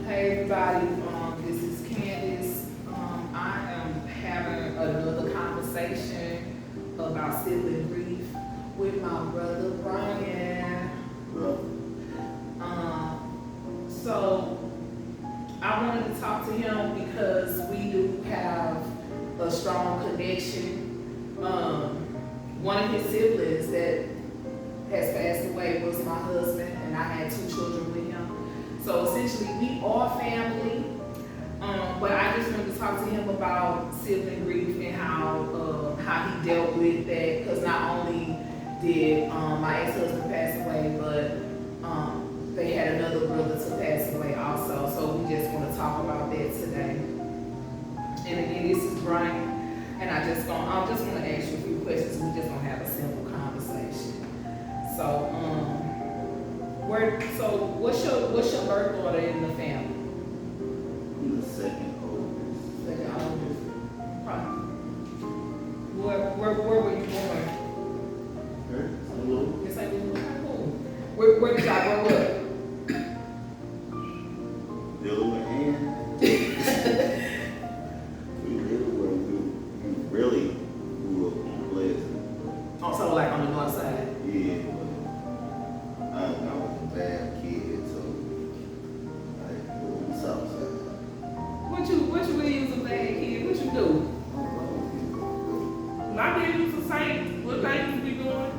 Hey everybody, this is Candace. I am having another conversation about sibling grief with my brother Brian. So I wanted to talk to him because we do have a strong connection. One of his siblings that has passed away was my husband, and I had 2 children with him. So essentially, we are family. But I just wanted to talk to him about sibling grief and how he dealt with that. Because not only did my ex-husband pass away, but they had another brother to pass away also. So we just want to talk about that today. And again, this is Brian, and I'm just gonna ask you a few questions. We're just gonna have a simple conversation. So what's your birth order in the family? I'm the second oldest. Second oldest. Right. Where were you born? Here, St. Louis. In St. Louis. Okay, cool. Where did y'all grow up? Delaware and we lived where we really grew up on Pleasant. Oh, so like on the north side. Yeah, but I was a bad kid, so I grew on the south side. What you really was a bad kid? What you do? I did use the same. What things you be doing?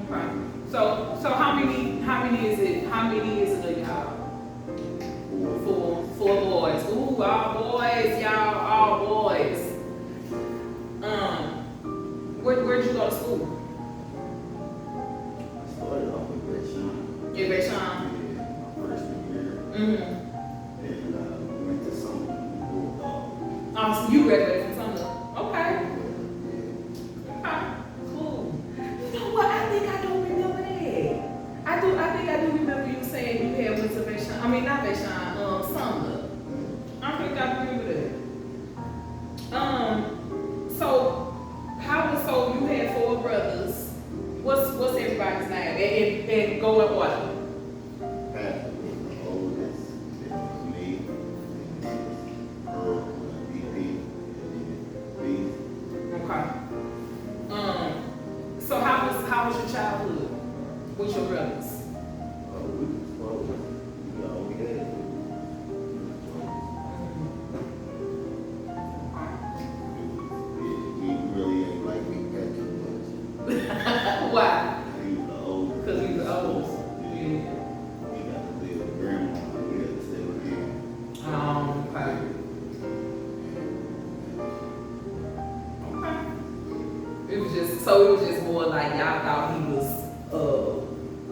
Okay. So how many is it of y'all? 4 boys. Ooh, all boys, y'all, all boys. Where'd you go to school? I started off with Vashon. In Vashon? Yeah, my freshman year. Mm-hmm. And we went to some Oh, so you graduated from Sumner. Okay. yeah. Okay. Cool. You know what? I think I don't remember that. I think I do remember you saying you had went to Vashon. I mean, not Vashon, Sumner. I think I remember that. So you had 4 brothers. What's everybody's name? And go in order. Pastor was the oldest, then it was me, then it was Earl, VP, and then Okay. So how was your childhood with your brothers? we was close. We all we had. We really ain't like we got too much. Why? He was the oldest. Because we the oldest. Yeah. We got to live with grandma. We had to stay with him. Okay. Okay. It was just more like y'all thought he was a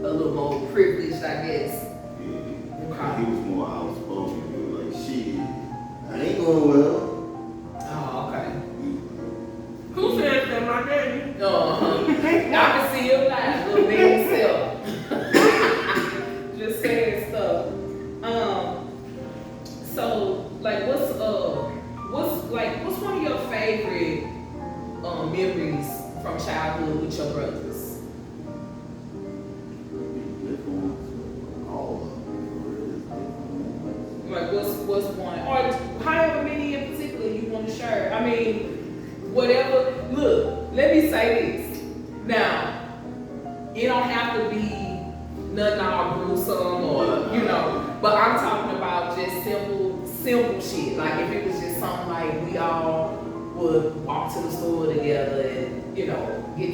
little more privileged, I guess. Yeah. Okay. He was more outspoken. He was like, shit, I ain't going well. Oh, okay. Who said that? My daddy. I can see him now, little man himself. Just saying stuff. So like what's one of your favorite memories from childhood with your brothers? Different ones. All of them. Like what's one, or however many in particular you want to share? I mean, whatever. Look, let me say this. Now, it don't have to be nothing all gruesome or but I'm talking about just simple shit. Like if it was just something like we all would walk to the store together and get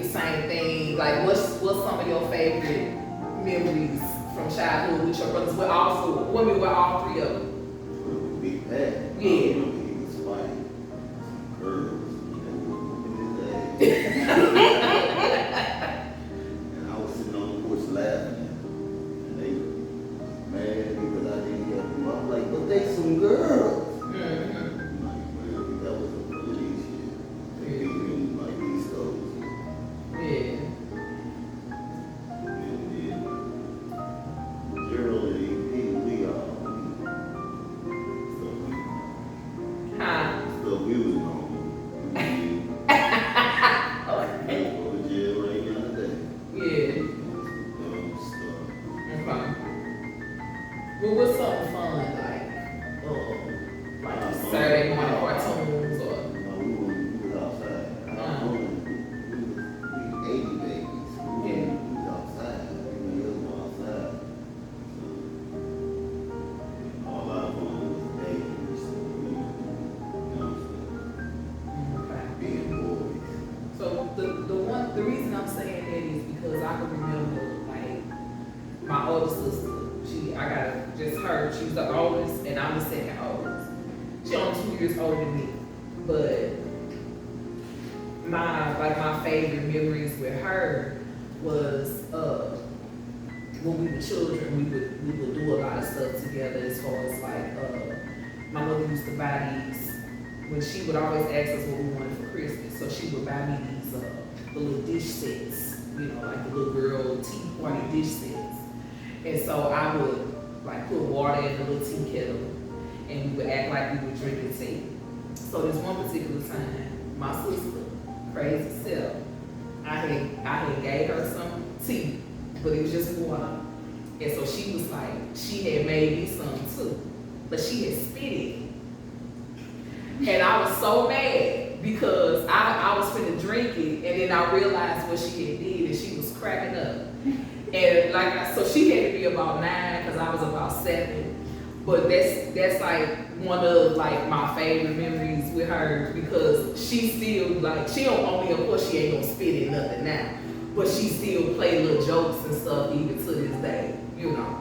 the same thing. Like what's some of your favorite memories from childhood with your brothers? With all 4. Women with all 3 of them. Big Pat. Yeah. He was fighting some girls. And I was sitting on the porch laughing. And they was mad because I didn't help them. I'm like, but they some girls. Mm-hmm. I'm like, man, that was a police shit. They beat him like these stones. Yeah. And then Gerald and we Huh. stuff we was on. Okay. Go to jail right now today. Yeah. Dumb stuff. Okay. Well, what's something fun like? like Saturday morning cartoons or. No, we was outside. I was we 80 babies. We was outside. We was outside. So, all our fun was dangerous. You know what I'm Okay. saying? Being boys. So the reason I'm saying that is because I can remember like my older sister. I got just her. She's the oldest, and I'm the second oldest. She only 2 years older than me, but my favorite memories with her was when we were children. We would do a lot of stuff together. As far as like my mother used to buy these. When she would always ask us what we wanted for Christmas, so she would buy me these the little dish sets, you know, like the little girl tea party dish sets. And so I would like put water in the little tea kettle, and we would act like we were drinking tea. So this one particular time, my sister, crazy self, I had gave her some tea, but it was just water. And so she was like, she had made me some too, but she had spit it. And I was so mad because I was finna drink it, and then I realized what she had did, and she was cracking up. And like, so she had to be about 9 because I was about 7. But that's like one of like my favorite memories with her because she still like, she don't only, of course she ain't gonna spit it nothing now, but she still play little jokes and stuff even to this day, you know.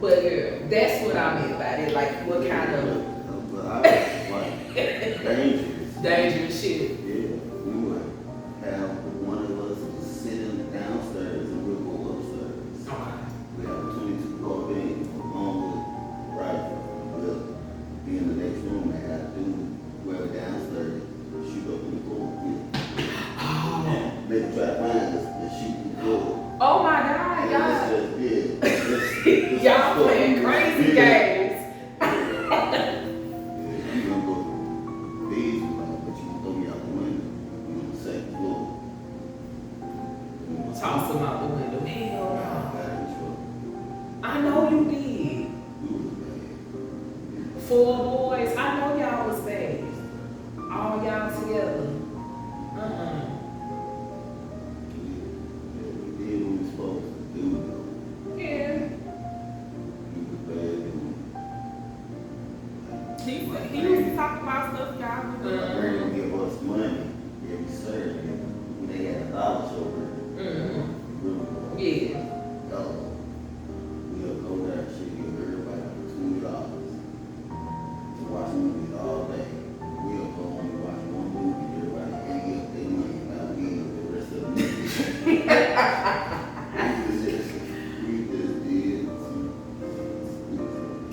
But yeah, that's what I meant by it, like what kind of But I was like dangerous. dangerous shit. Yeah, we would have one of us sitting downstairs and we'll go upstairs. Okay. We have a 22 carbine along with rifle. We'll be in the next room and have to whoever downstairs shoot up in the floor. They try to find us and shoot in the floor. Oh my God, y'all. Y'all playing crazy games. Toss them out the window. Hell no. I know you did. 4 boys. I know y'all was bad. All y'all together. Yeah. He used to talk about stuff y'all would do. Give us money. Yeah, we served them. They had a dollar show. Yeah. We'll go there, she give everybody $20 to watch movies all day. We'll go home and watch one movie, everybody hang up their money about being the rest of the movie. we just did some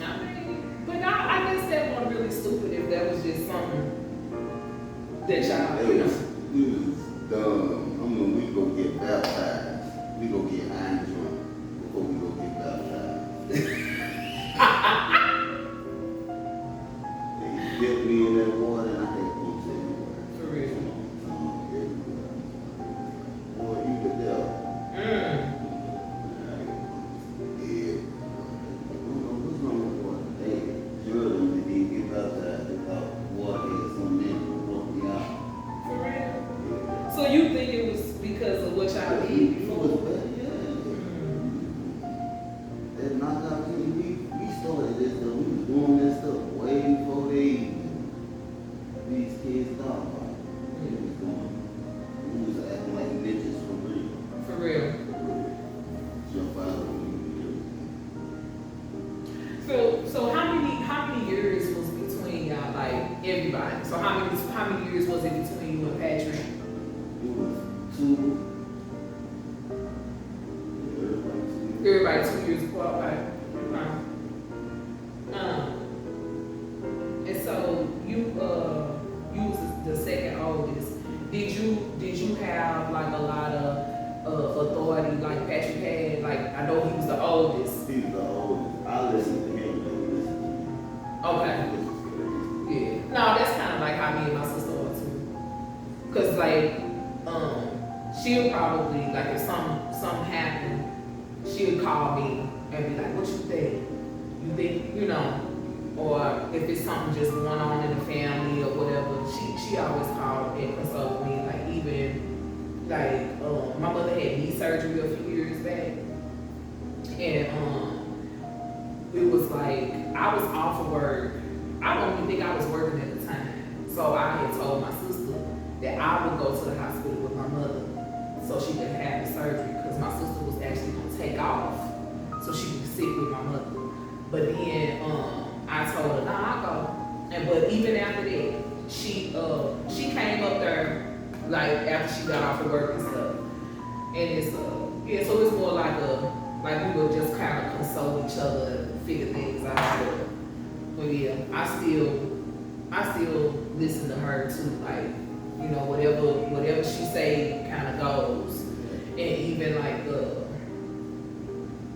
I mean, but I guess that wasn't really stupid if that was just something that y'all, you know. We was dumb. I mean, we go get baptized. We go get high and drunk before we go get baptized. They dipped me in that water and I had to go everywhere. For real. Everywhere. Boy, you the devil. Yeah. What's wrong with water? Hey, Jordan didn't get baptized without water had some in it and broke me out. For real. Yeah. So you think it was because of what y'all did It before? was bad, yeah. That knocked out me. We started this stuff. We was doing this stuff way before these kids thought about it. They was doing. We was acting like bitches for real. For real. Jump out of So how many years was between y'all, like everybody? So how many years was it between you and Patrick? It was 2. Everybody 2 years apart, right? And so you was the second oldest. Did you have like a lot of authority like Patrick had? Like I know he was the oldest. He was the oldest. I listened to him. He listened to me. Okay. Yeah. No, that's kind of like how me and my sister are too. Cause like, she'll probably like if something happened, she'll call me and be like, "What you think? You think you know?" or if it's something just going on in the family or whatever, she always called and consulted me. Like even like my mother had knee surgery a few years back, and it was like I was off of work. I don't even think I was working at the time, so I had told my sister that I would go to the hospital with my mother so she could have the surgery, because my sister was actually gonna take off so she could sit with my mother. But then I told her, nah, I'll go. And but even after that, she came up there like after she got off of work and stuff. And it's yeah, so it's more like we would just kind of console each other and figure things out. But yeah, I still listen to her too, like, you know, whatever she say kind of goes. And even like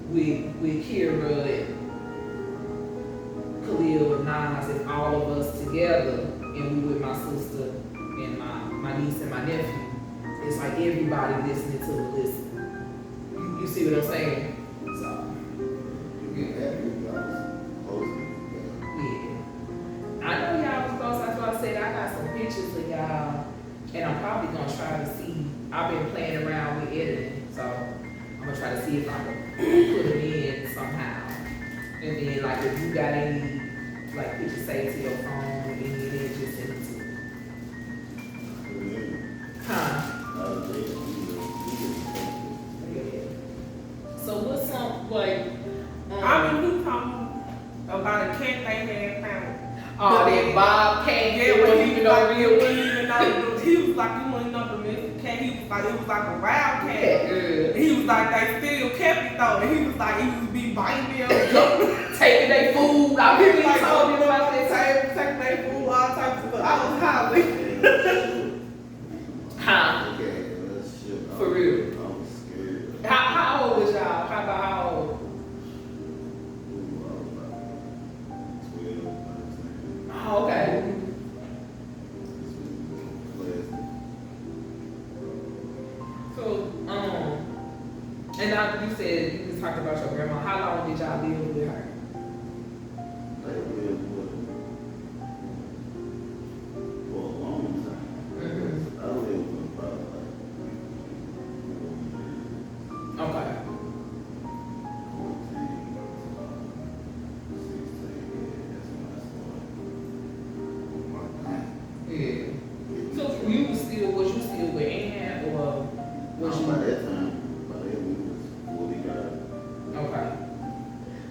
with Kira and Khalil and Nas, and all of us together, and we with my sister and my niece and my nephew, it's like everybody listening to the listen. You see what I'm saying? So yeah. I know y'all was close. That's why I said I got some pictures of y'all, and I'm probably gonna try to see. I've been playing around with editing, so I'm gonna try to see if I can put them in somehow. And then, like, if you got any, like, pictures saved to your phone, and any of that, just send it to me. Huh? Yeah. So what's some, like, I mean, who told me about a cat they had found? oh, that Bob cat, Yeah, it but wasn't he even was no like, real he wasn't even know, he was like, he wasn't know the domestic cat. He was like, it was like a wild cat. cat. He was like, they still kept it though, and he was like, he was be biting them, jumping. Taking their food. I He was really like, told you about this this. taking their food, all types of stuff. I was hollering. Huh? Okay, let's shit. For real. I'm scared. How old was y'all? How about how old? Ooh, I was about 12, 13. Oh, okay. So, and now you said you just talked about your grandma. How long did y'all live with her? They lived with for a long time. Mhm. I lived with them probably like 4 years. Okay. 14, 16, yeah, that's when I started on my grind. Yeah. So you was still with Ann, or was you? By that time, we was fully got. Okay.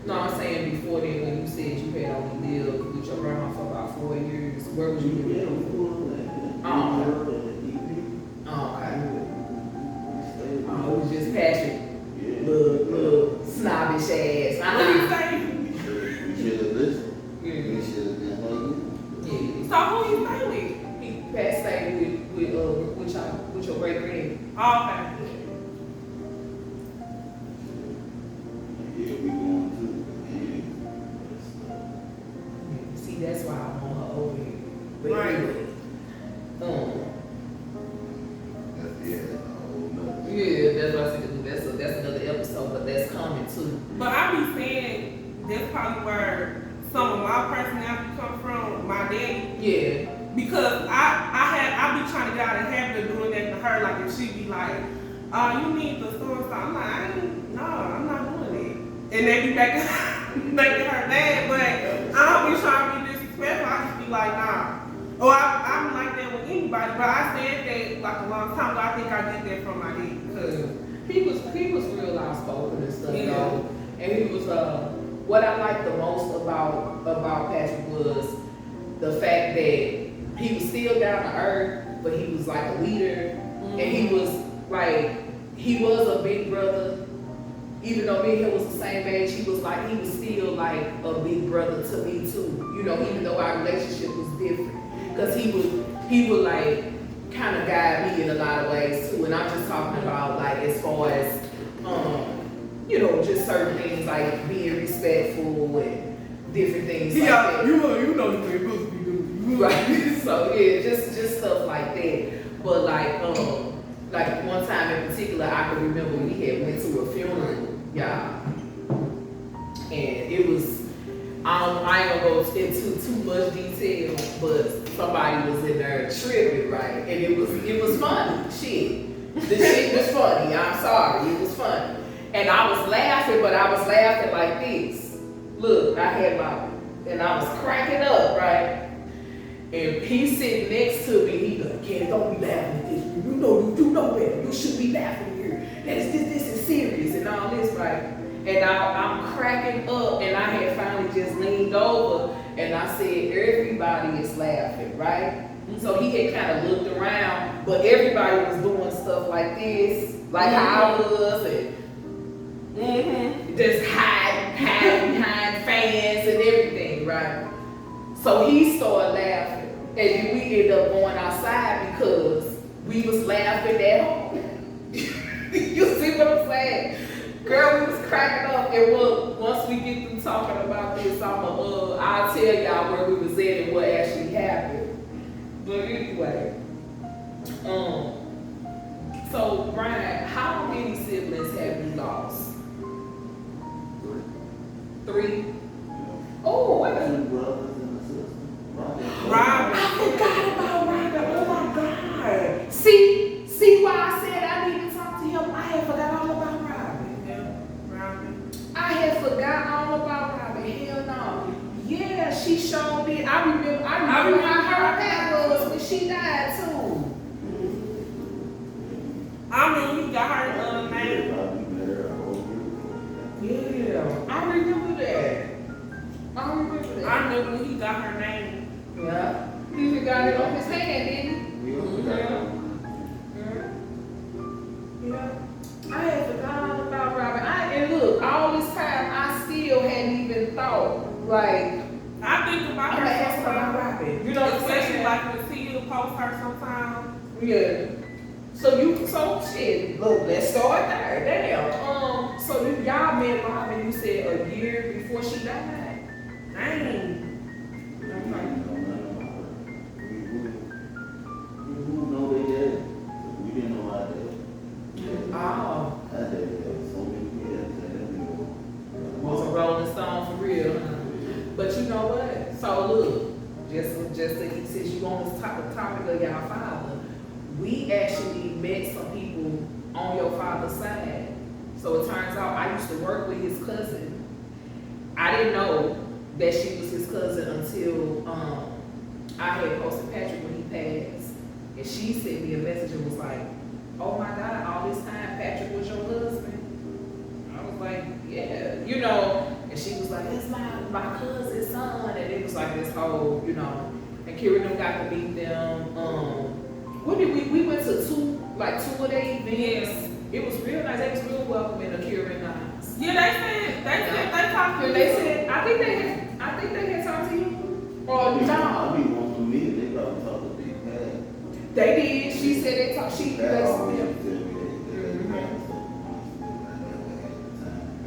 No, I'm saying before then, when you said you had only lived with your grandma for about 4 years, where was you Yeah, living? we was on that. Oh, okay. Oh, it was just passion, little snobbish ass. What do you say? We should have listened. Yeah. We should have been like you. Yeah. So who you stay with? He passed stayed with your great granny. Oh, okay. Yeah, we going to. See, that's why I want her over here. But Right. anyway, That's a whole nother. yeah, that's what I said. That's another episode, but that's coming too. But I be saying that's probably where some of my personality come from, my daddy. Yeah. Because I be trying to get out of the habit of doing that to her. Like if she be like, you need the store and stuff. I'm like, I'm not doing it. And they be making her mad, but I don't be trying to be disrespectful. I just be like, nah. Or I'm like that with anybody, but I said that like a long time ago. I think I get that from my dad. Cause He was real outspoken and stuff, Yeah. though. And he was what I liked the most about Patrick was the fact that he was still down to earth, but he was like a leader, and he was a big brother. Even though me and him was the same age, he was still like a big brother to me too. You know, even though our relationship was different, because he would like kind of guide me in a lot of ways too. And I'm just talking about like as far as you know, just certain things like being respectful and different things like that. you know you ain't supposed to be doing. Right. So yeah, just stuff like that. But like one time in particular, I can remember we had went to a funeral, y'all, and it was, I I ain't gonna go into too much detail, but somebody was in there tripping, right? And it was funny. Shit. The shit was funny. I'm sorry. It was funny. And I was laughing, but I was laughing like this. Look, I had and I was cracking up, right? And he's sitting next to me. He like, "Kid, don't be laughing at this. You know better. You should be laughing here. This is serious and all this, right?" And I'm cracking up, and I had finally just leaned over, and I said, "Everybody is laughing, right?" So he had kind of looked around, but everybody was doing stuff like this, like how I was, and just hide behind fans and everything, right? So he started laughing, and then we ended up going outside because we was laughing at home. You see what I'm saying? Girl, we was cracking up, and once we get through talking about this, I'll tell y'all where we was at and what actually happened. But anyway, so Brian, how many siblings have you lost? 3? Oh, wait a minute. 2 brothers and a sister. Robin. I forgot about Robin. Oh my God. See why I said I need to talk to him? I had forgot all about Robin. Yeah, Robin. I had forgot all about Robin. Hell no. Yeah, she showed me. I remember how her that was when she died too. I mean, you got her name. Yeah, I remember that. I remember that. I remember when he got her name. Yeah. He even got it on his hand, didn't he? Yeah. I had forgotten all about Robin. And look, all this time I still hadn't even thought, like, I think about I'm her gonna ask her about sometimes. Robin. You know what I'm Especially saying? like when Tia post her sometimes. Yeah. So shit, look, let's start there. Damn. So y'all met Robin, you said a year before she died? Dang. Oh. Was a Rolling Stone for real, huh? But you know what? So look, since you on this topic of y'all father, we actually met some people on your father's side. So it turns out I used to work with his cousin. I didn't know that she was his cousin until I had posted Patrick when he passed, and she sent me a message and was like, "Oh my God, all this time Patrick was your husband?" I was like, "Yeah," and she was like, "It's my cousin's son," and it was like this whole, and Kira and them got to meet them. What did we went to two of their events. Yes. It was real nice. They was real welcoming to Kira and I. Yeah, they talked to And you. they said, I think they had talked to you. Or no. I mean, one for me, they probably talked to Big Pat. They did. She said they talked. That always Yeah. tell me that.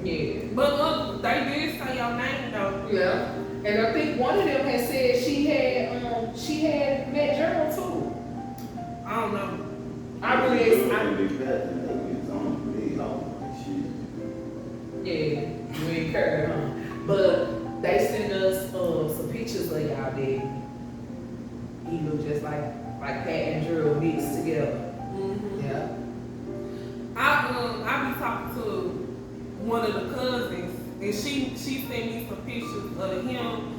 Yeah. But look, they did say your name though. Yeah. And I think one of them had said she had met Gerald too. I don't know. I Big really, Pat, and they was on me, I was like, shit. yeah, you ain't care, huh? But they sent us some pictures of y'all that he looked just like Pat and Gerald mixed together. Yeah. I be talking to one of the cousins, and she sent me some pictures of him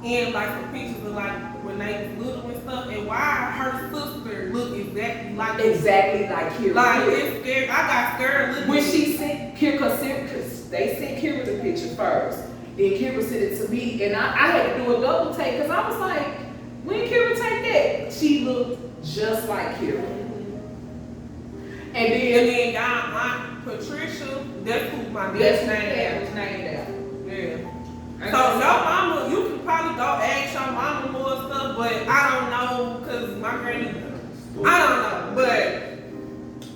and like some pictures of like when they was little and stuff, and why her sister look exactly like Kira. Like it's scared. I got scared looking. When she sent Kira, cause they sent Kira the picture first, then Kira sent it to me, and I had to do a double take because I was like, when Kira take that, she looked just like Kira. And then y'all Aunt Patricia, that's who my that's dad's was name named out. Yeah. So your mama, you can probably go ask your mama more stuff, but I don't know, cause my granny, I don't know, but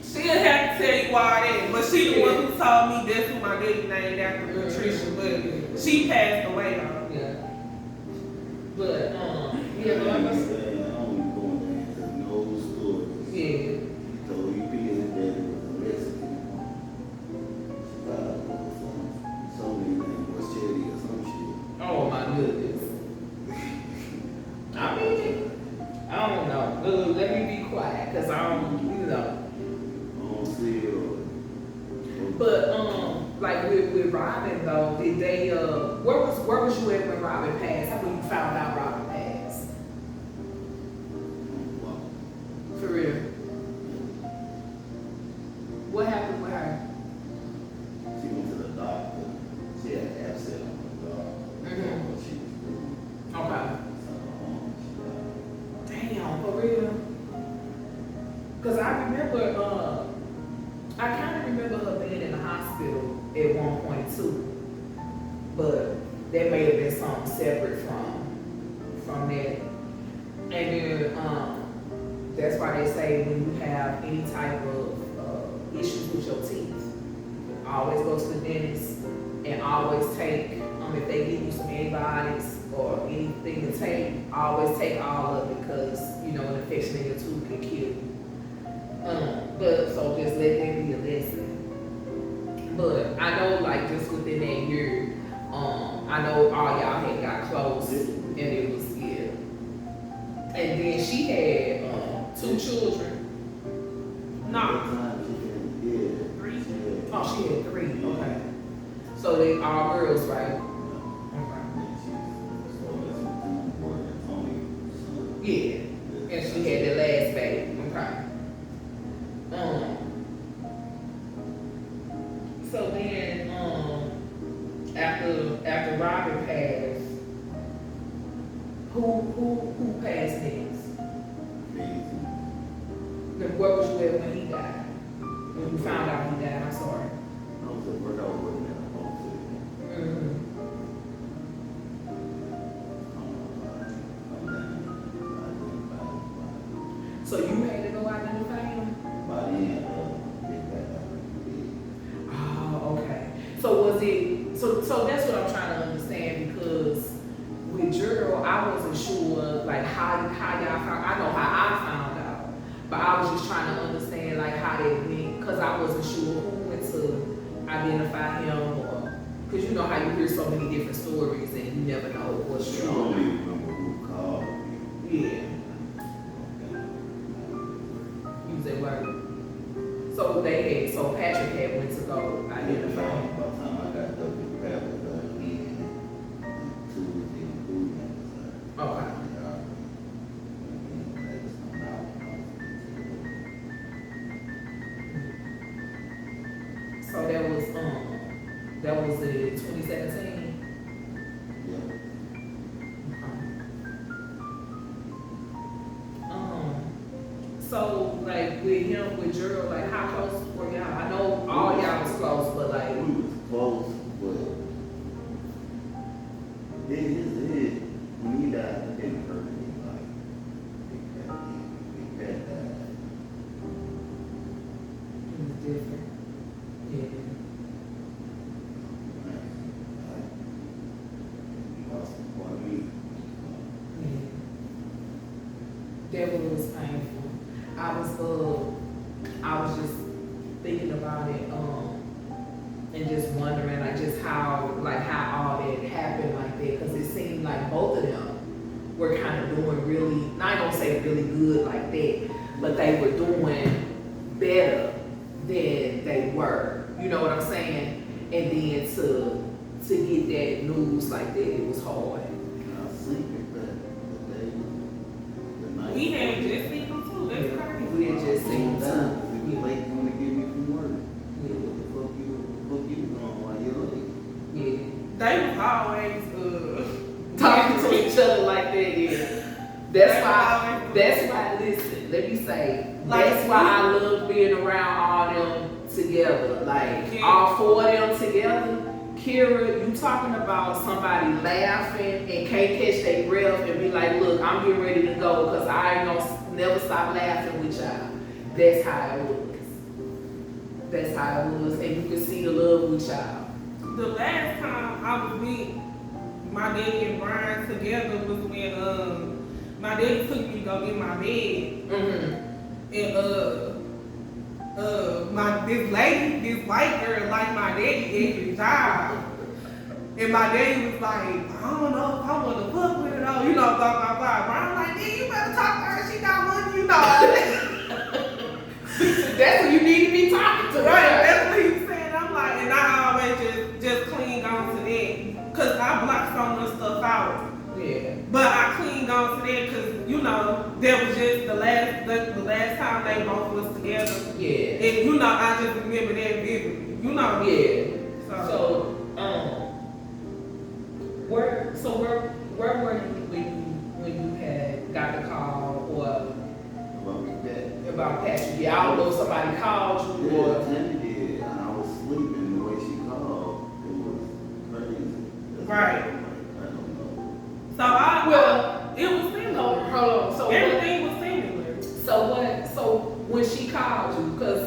she'll have to tell you why that. But she the one who told me that's who my daddy named after Patricia, but she passed away though. Yeah. But yeah, I like I don't said, even go into no stories. yeah. So you be his daddy was a Mexican. Chicago or something. Something named Rochetti or some shit. Oh my goodness. let me be quiet, cause I don't, you know. I don't see it. But like with Robin though, did they where was you at when Robin passed? How when you found out Robin passed? For real? What happened with her? She went to the doctor. She had an abscess on her jaw. Mhm. She was bruised. Okay. So, she died. Damn, for real? Cause I remember I kind of remember her being in the hospital at one point too, but that may have been something separate from that. And then that's why they say when you have any type of issues with your teeth, always go to the dentist and always take if they give you some antibiotics or anything to take, always take all of it because you know an infection in your tooth can kill you. But so just let that be a lesson. But I know like just within that year, I know all y'all had got close and it was yeah. And then she had 2 children. No. Yeah. 3. Oh, she had 3. Okay. So they all girls, right? Yeah. And she had the last baby. Okay. So then, after Robin passed, who passed next? Then where was you at when he died? When you found out he died, I'm sorry. Mm-hmm. So you had to go identify him? Oh, okay. So was it, so that's what I'm trying to understand because with Gerald, I wasn't sure like how y'all found, I know how I found out, but I was just trying to understand like how they went, because I wasn't sure who went to identify him or, because you know how you hear so many different stories and you never know what's I true. don't even remember who called me. Yeah, you was at work. So so Patrick had went to go identify him. By the time I got done with Pat was done in Tuesday and Wednesday. Okay. So that was in 2017. So like with him, with Gerald, like how close were y'all? I know all y'all was close, but like We was close, but when he died, it didn't hurt me like Big Pat died. it was different. Yeah. He lost a part of me. Yeah. That was painful. I was just thinking about it, and just wondering like just how all that happened like that, because it seemed like both of them were kind of doing really, not gonna say really good like that, but they were doing better than they were. You know what I'm saying? And then to get that news like that, it was hard. I was sleeping, but the night. We had just seen him too. That's crazy. We had just seen time. him. He was late going to get me from work. What the fuck you doing while you're late? Yeah. They was always Talking to each other like that, yeah. That's why, listen, let me say, that's why I love being around all them together. Like, Yeah. all 4 of them together. Kira, you talking about somebody laughing and can't catch their breath and be like, look, I'm getting ready to go because I ain't gonna never stop laughing with y'all. That's how it was. That's how it was. And you can see the love with y'all. The last time I was with my daddy and Brian together was when my daddy took me to go get my bed. Mm-hmm. And this white girl like my daddy gave me a job. And my daddy was like, I don't know if I want to fuck with her though. You know, blah, blah, blah. Brian was like, man, you better talk to her. She got money, you Right, that's what he was saying. I'm like, and I always just cling on to that. Cause I blocked so much stuff out. Yeah. But I cling on to that because, you know, that was just the last time they both was together. Yeah. And, you know, I just remember that vividly. You know? Yeah. So Where were you when you had got the call or about Patrick? Yeah, I don't know if somebody called you Yeah, or. Tammy did, and I was sleeping. The way she called, it was crazy. That's Right. why I'm like, I don't know. So it was similar. Hold on. So Everything was similar. So when she called you, because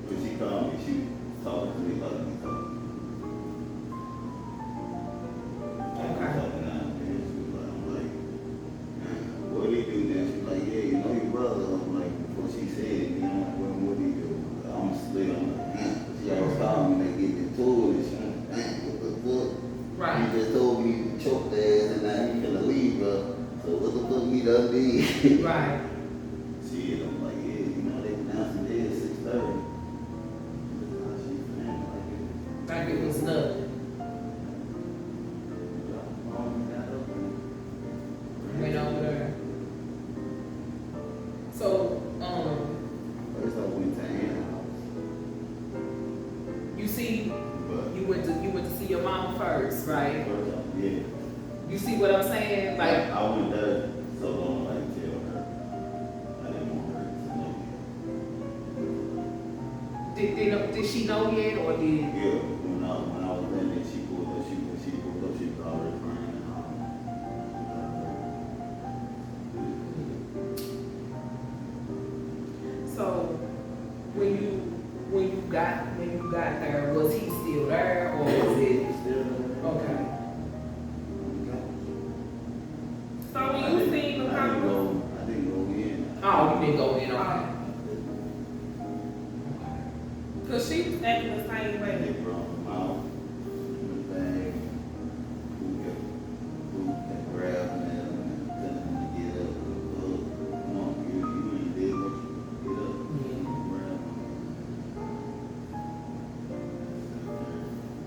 When she called me, she was talking to me like we talking. Okay. Talking out there, she was like, I'm like, what do you do now? She was like, yeah, you know your brother. I'm like, before she said it, you know, what do you do? I'm split on the damn. She always called me, they get into it, and she was like, damn, what the fuck? right. You just told me you choked the ass and now you finna leave, bro. So what the fuck me done did? Right. Shit, I'm like, yeah, you know, they announced the day at 6:30. She saying like it. Like it was nothing. Went over there. So, First I went to Anna's house, you see, but you went to see your mom first, right? first yeah. You see what I'm saying? Like, I went there so long like tell her I didn't want her to know. did she know yet, or did? Yeah, when I was in there, she pulled up, she was already crying and all. So, when you got there, was he still there, or was it? Okay. So when you seen the conversation, I didn't go in. Oh, you didn't go in, okay. because she was acting the same They way. brought them out in the bag. Who can grab them and tell them to get up. Come on, you ain't did what you get up. Grab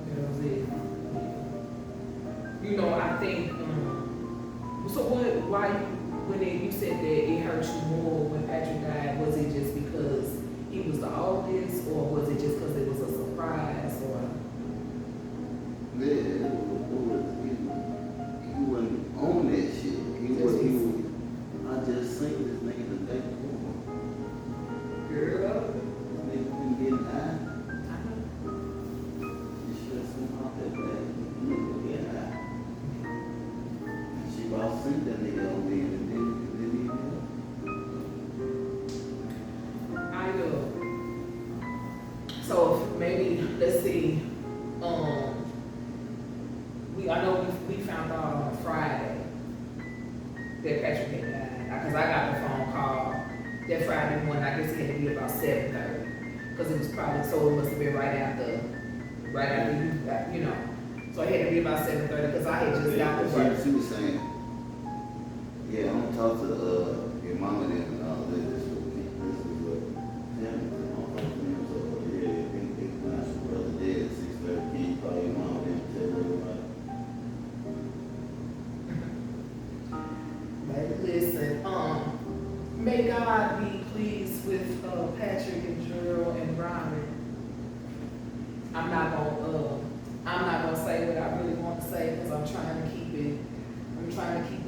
That was it. You know, I think, so when you said that it hurt you more when Patrick died, was it just because he was the oldest, or was it just because it was a surprise, or? Yeah, he wasn't on that shit. I just seen this nigga the day before. Girl. This nigga been getting high. She stressed him out that bad. Nigga getting high. She about seen that nigga on there and didn't even help. So maybe, let's see, I know we found out on Friday that Patrick had died, because I got the phone call that Friday morning. I guess it had to be about 7:30, because it was probably, so it must have been right after you got, you know. So it had to be about 7:30, because I had just got to work. She was saying, yeah, I'm gonna talk to your mama and all this. This is what Tim said. I'm gonna talk to him. So yeah, I think they pronounced your brother dead at 6:30. Can you call your mama and tell her about it? Baby, listen, may God be pleased with Patrick and Gerald and Brian. I'm not gonna say what I really want to say, because I'm trying to keep it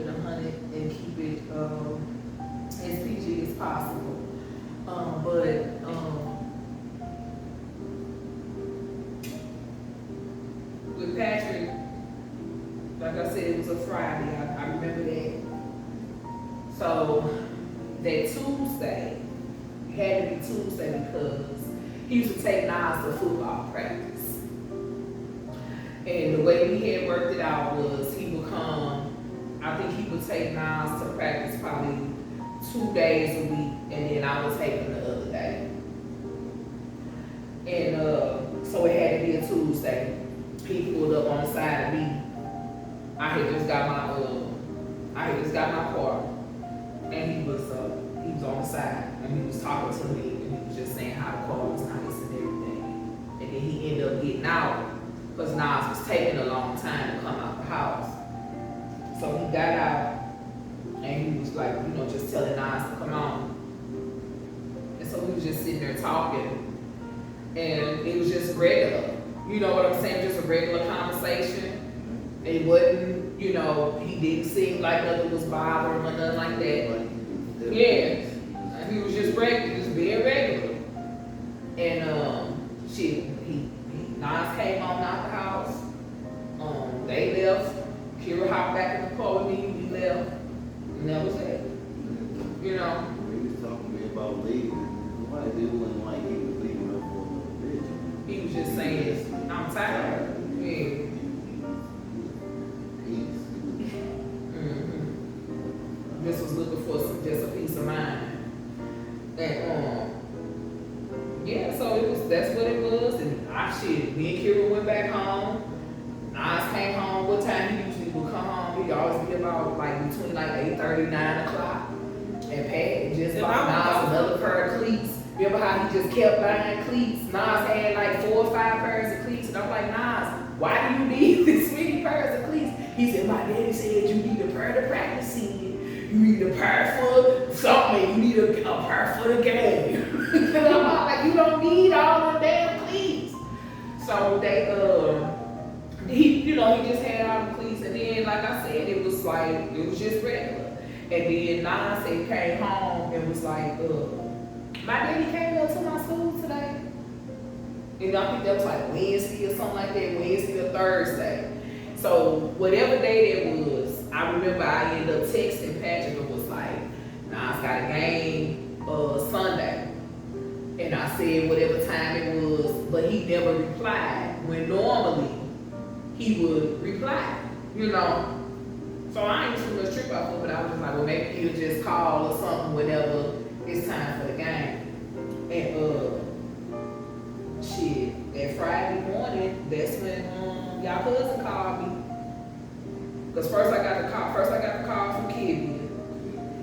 100 and keep it as PG as possible. With Patrick, like I said, it was a Friday. I remember that. So that Tuesday had to be Tuesday, because he used to take Nas to football practice. And the way we had worked it out was he would come, I think he would take Nas to practice probably 2 days a week, and then I would take him the other day. And so it had to be a Tuesday. He pulled up on the side of me. I had just got my car, and he was on the side, and he was talking to me, and he was just saying how the car was nice and everything. and then he ended up getting out because Nas was taking a long time to come out the house. So he got out and he was like, you know, just telling Nas to come on. And so we was just sitting there talking, and it was just regular. You know what I'm saying? Just a regular conversation. It wasn't, you know, he didn't seem like nothing was bothering him or nothing like that. Yeah. He was just regular, just being regular. And Nas came on out the house. They left. Kira hopped back in the car with me. We left. And that was it. You know. He was talking to me about leaving. Why it wasn't like he was leaving up for another bitch. He was just saying, I'm tired. Yeah. Just was looking for just a peace of mind. And yeah, so that's what it was. And me and Kira went back home. Nas came home. What time he usually would come home? He'd always be about like between like 8:30, 9 o'clock. And Pat just bought Nas another pair of cleats. Remember how he just kept buying cleats? Nas had like 4 or 5 pairs of cleats. And I'm like, Nas, why do you need this many pairs of cleats? He said, my daddy said you need a pair to practice in. You need a pair for something. You need a pair for the game. And I'm like, you don't need all the damn cleats. So he just had all the cleats. And then, like I said, it was just regular. And then Nas came home and was like, my daddy came up to my school today. And I think that was like Wednesday or something like that, Wednesday or Thursday. So whatever day that was, I remember I ended up texting Patrick and was like, Nas got a game Sunday. And I said whatever time it was, but he never replied when normally he would reply, you know. So I ain't too much trip off of it, but I was just like, well, maybe he'll just call or something whenever it's time for the game. And that Friday morning, that's when y'all cousin called me. Cause first I got the call from Kibia,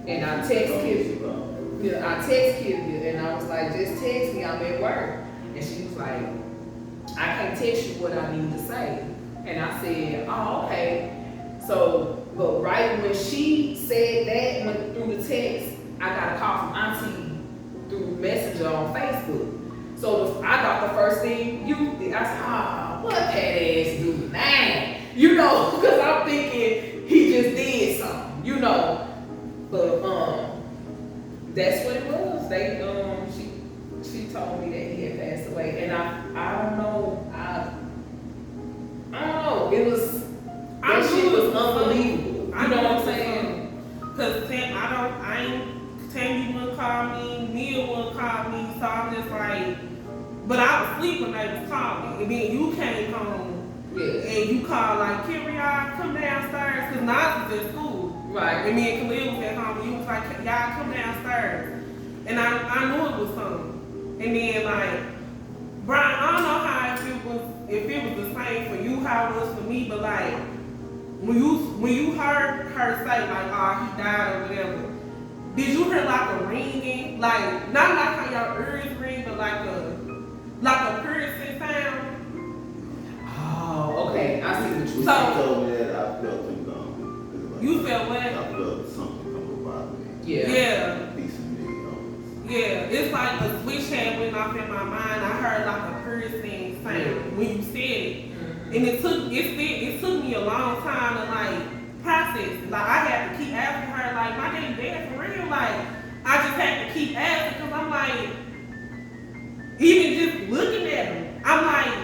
and I text Kibia, and I was like, just text me, I'm at work. And she was like, I can't text you what I need to say. And I said, oh, okay. So, but right when she said that, went through the text, I got a call from Auntie through Messenger on Facebook. So I thought the first thing you did, I said, what that ass do now? You know, because I'm thinking he just did something, you know. But that's what it was. She told me that he had passed away, and I don't know. It was that shit was unbelievable. You know what I'm saying? Cause Tammy wouldn't call me, Mia wouldn't call me, so I'm just like, but I was asleep when they was calling, and then you came home, and you called like, Kira, y'all come downstairs, cause Nas was at school, right? And me and Khalil was at home, and you was like, y'all come downstairs, and I knew it was something, and then like, Brian, I don't know how if it was the same for you, how it was for me, but like, when you heard her say like, oh, he died or whatever, did you hear like a ringing? Like, not like how your ears ring, but like a piercing sound? Oh, okay. I see what you're saying. She told me that I felt him gone. You felt what? I felt something come about me. Yeah. Piece of me. Yeah, it's like a switch had went off in my mind. I heard like a piercing sound when you said it. And it took me a long time to like process it. Like I had to keep asking her, like, my daddy dead for real? Like, I just had to keep asking because I'm like, even just looking at him, I'm like,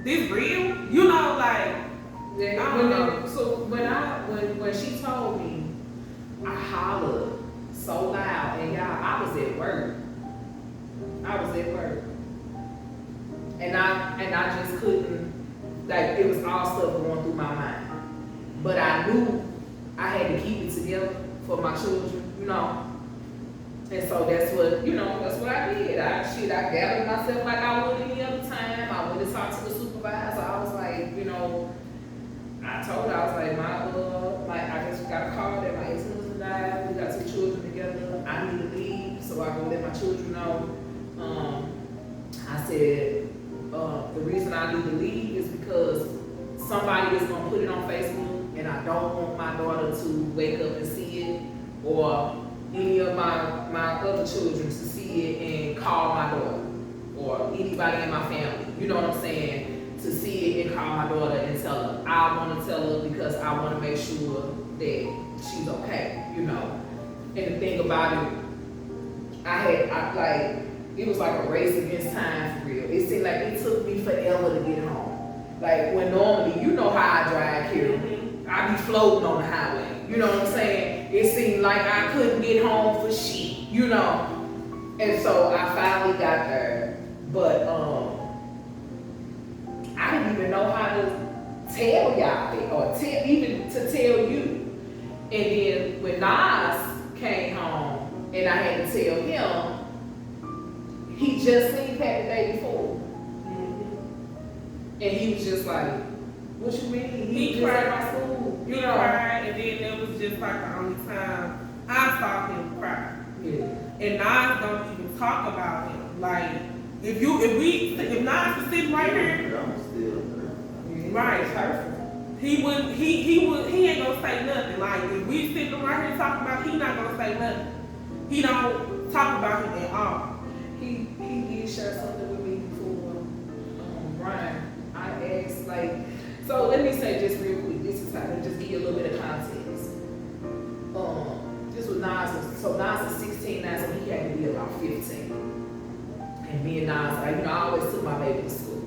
this real? You know, like, yeah, I don't know. So when she told me, I hollered so loud, and y'all, I was at work. And I just couldn't, like, it was all stuff going through my mind. But I knew I had to keep it together for my children, you know. And so that's what I did. I gathered myself like I would any other time. I went to talk to the supervisor. I was like, you know, I told her, I was like, I just got a call that my ex-husband died. We got 2 children together. I need to leave, so I can let my children know. I said, the reason I need to leave is because somebody is gonna put it on Facebook, and I don't want my daughter to wake up and see it, or any of my other children to see it and call my daughter, or anybody in my family. You know what I'm saying? To see it and call my daughter and tell her. I want to tell her because I want to make sure that she's okay, you know. And the thing about it, it was like a race against time for real. It seemed like it took me forever to get home. Like when normally, you know how I drive here, I be floating on the highway. You know what I'm saying? It seemed like I couldn't get home for shit, you know. And so I finally got there, but I didn't even know how to tell y'all or even to tell you. And then when Nas came home and I had to tell him, he just seen Pat the day before. And he was just like, what you mean? He just cried. at my school. You cried, and then that was just like the only time I saw him cry. Yeah. And Nas don't even talk about him. Like, if Nas was sitting right here, I'm still hurt. right, It's hurtful. he ain't gonna say nothing. Like, if we sitting right here talking about, he not gonna say nothing. He don't talk about him at all. He did share something with me before, Brian. I asked, like, so let me say just real quick, this is how, just give you a little bit of context. This was Nas, so Nas is 16 now, so he had to be about 15. And me and Nas, I always took my baby to school.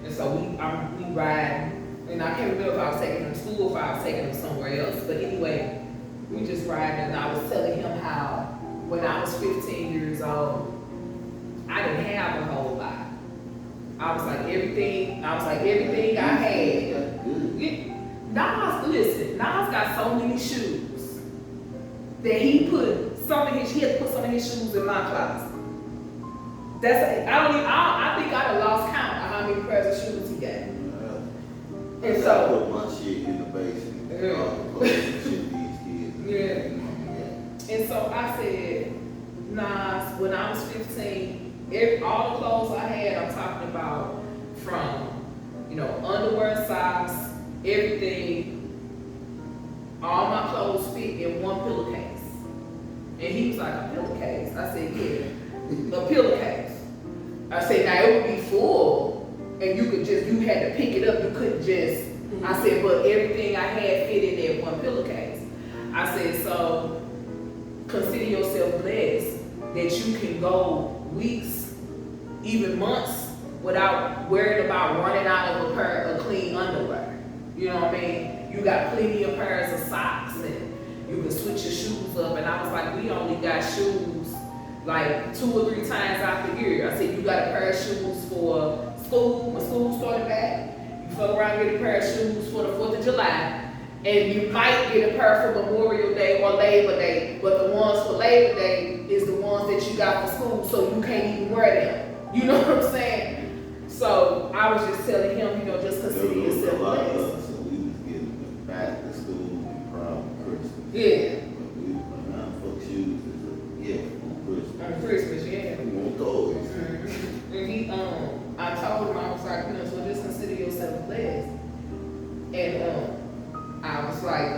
And so we ride, and I can't remember if I was taking him to school or if I was taking him somewhere else. But anyway, we just riding, and I was telling him how when I was 15 years old, I didn't have a whole lot. I was like everything I had. Nas got so many shoes that he had to put some of his shoes in my closet. I think I'd have lost count of how many pairs of shoes he got. And so I put my shit in the basement. Shit these kids. Yeah. And so I said, Nas, when I was 15, all the clothes I had, I'm talking about from, underwear, socks, everything, all my clothes fit in one pillowcase. And he was like, a pillowcase? I said, yeah, a pillowcase. I said, now it would be full, and you had to pick it up, you couldn't just, I said, but everything I had fit in that one pillowcase. I said, so consider yourself blessed that you can go weeks, even months, without worrying about running out of a pair of clean underwear. You know what I mean? You got plenty of pairs of socks, and you can switch your shoes up. And I was like, we only got shoes like 2 or 3 times out the year. I said, you got a pair of shoes for school, when school started back. You fuck around and get a pair of shoes for the 4th of July. And you might get a pair for Memorial Day or Labor Day, but the ones for Labor Day is the ones that you got for school, so you can't even wear them. You know what I'm saying? So I was just telling him, just consider yourself blessed. So we was getting back to school and prom, Christmas. Yeah. But we was like, nah, fuck shoes. On Christmas. On Christmas, yeah. We want toys. And I told him, I was like, so just consider yourself blessed. And I was like,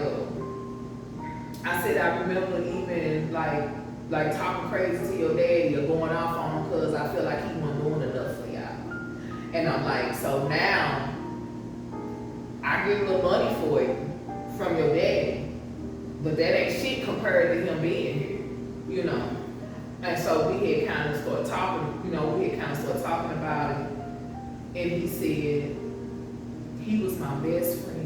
I said, I remember even like talking crazy to your daddy or going off on him because I feel like he wasn't doing enough for y'all. And I'm like, so now I get a little money for it from your daddy, but that ain't shit compared to him being here, And so we had kind of started talking, about it. And he said, he was my best friend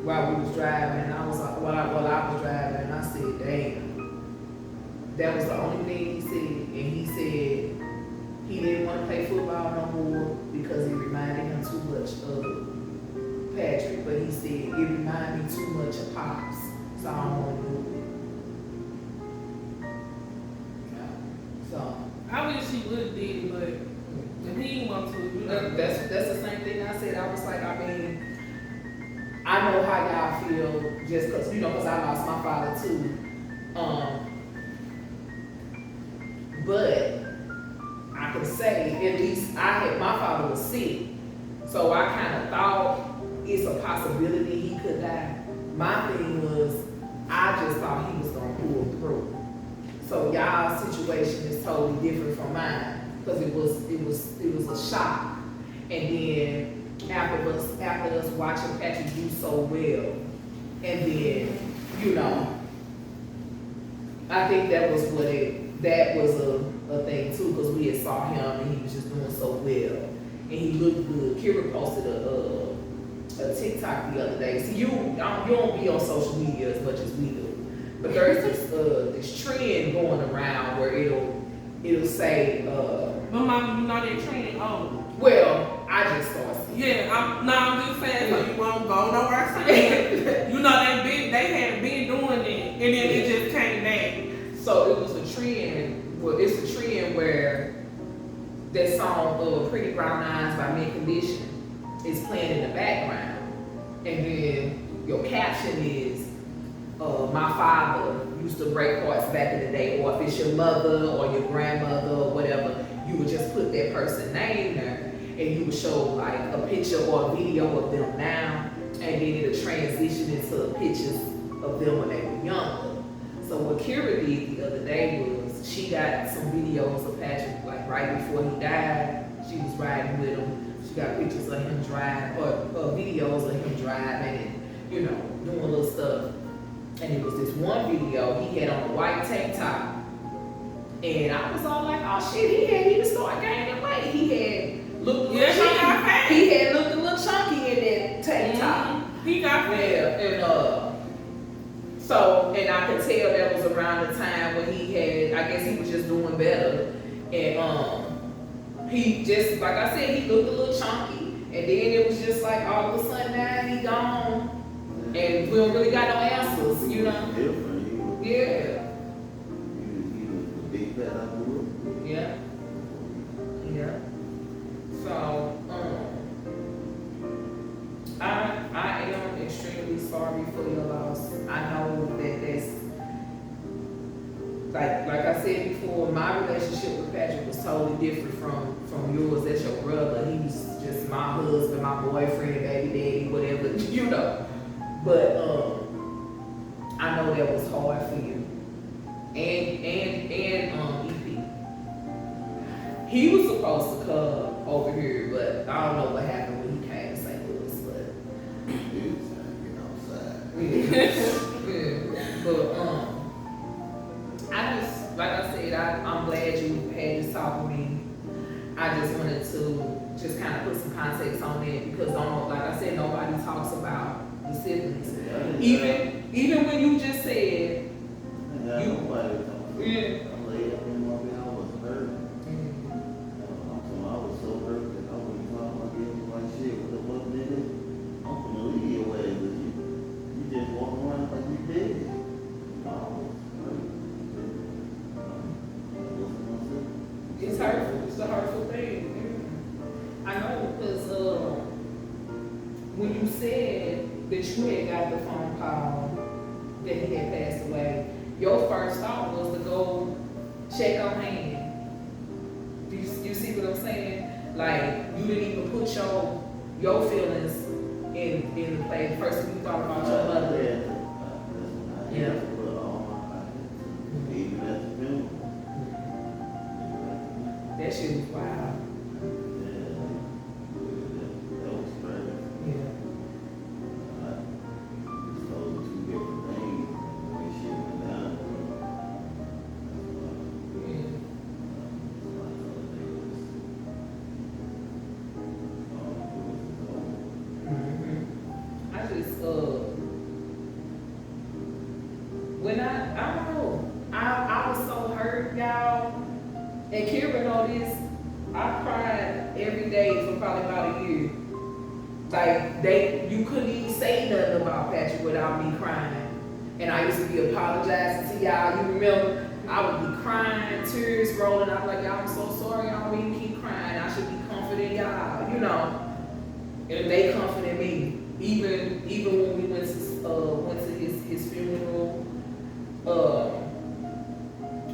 while we was driving. And I was like, while I was driving, and I said, damn. That was the only thing he said. And he said he didn't want to play football no more because it reminded him too much of Patrick. But he said, it reminded me too much of Pops, so I don't want to do it. So I wish he would have did it, but if he didn't want to, that's the same thing I said. I was like, I know how y'all feel just because, because I lost my father too. But I can say, at least my father was sick, so I kind of thought it's a possibility he could die. My thing was, I just thought he was gonna pull through. So y'all's situation is totally different from mine, because it was a shock. And then after us watching Patrick do so well, and then, you know, I think that was a thing too, because we had saw him and he was just doing so well, and he looked good. Kira posted a TikTok the other day. See, you don't be on social media as much as we do, but there's this trend going around where it'll say, But mama, you know that trend. Oh, well, I just started seeing it. yeah. I'm just saying so you won't go nowhere. Saying, you know they had been doing it, and then it just came back. So it was a trend. Well, it's a trend where that song "Pretty Brown Eyes" by Mint Condition is playing in the background, and then your caption is, "My father used to break hearts back in the day," or if it's your mother or your grandmother or whatever, you would just put that person's name there, and you would show like a picture or a video of them now, and then it'll transition into pictures of them when they were younger. So what Kira did the other day was she got some videos of Patrick like right before he died. She was riding with him. She got pictures of him driving, or videos of him driving and, you know, doing little stuff. And it was this one video he had on a white tank top. And I was all like, oh shit, he was starting gaining weight. He had looked a little chunky. He had looked a little chunky in that tank top. He got fat. Yeah, so, and I could tell that was around the time when he had, I guess he was just doing better. And he just, like I said, he looked a little chunky. And then it was just like all of a sudden now he gone. And we don't really got no answers, you know? Different. Yeah. He was the big fat I grew up with. Yeah. Yeah. So, I am extremely sorry for your loss. I know that that's, like I said before, my relationship with Patrick was totally different from yours. That's your brother. He was just my husband, my boyfriend, baby daddy, whatever, you know. But I know that was hard for you. And EP. He was supposed to come over here, but I don't know what happened when he came to St. Louis, but He was trying to get outside. yeah. But I just, like I said, I'm glad you had this talk with me. I just wanted to just kind of put some context on it, because like I said, nobody talks about the siblings. Even when you just said, I laid up in my bed, I was hurt. I was so hurt that I wouldn't talk about getting like shit. What did it? I'm gonna leave your way, but you just walk around like you did. I was hurt. it's hurtful. It's a hurtful thing. I know, because when you said that you had got the phone call that he had passed away, your first thought was to go check on him. Do you see what I'm saying? Like, you didn't even put your feelings in the play. First thing you thought about your mother. Yeah. Even at the funeral. That shit was wild. That was crazy. Yeah. It's those two different things when shit went down. I just, when I don't know, I was so hurt, y'all. And Kira know this, I cried every day for probably about a year. Like, you couldn't even say nothing about Patrick without me crying. And I used to be apologizing to y'all. You remember, I would be crying, tears rolling. I'm like, y'all, I'm so sorry. I don't even keep crying. I should be comforting y'all, you know. And they comforted me. Even when we went to his funeral,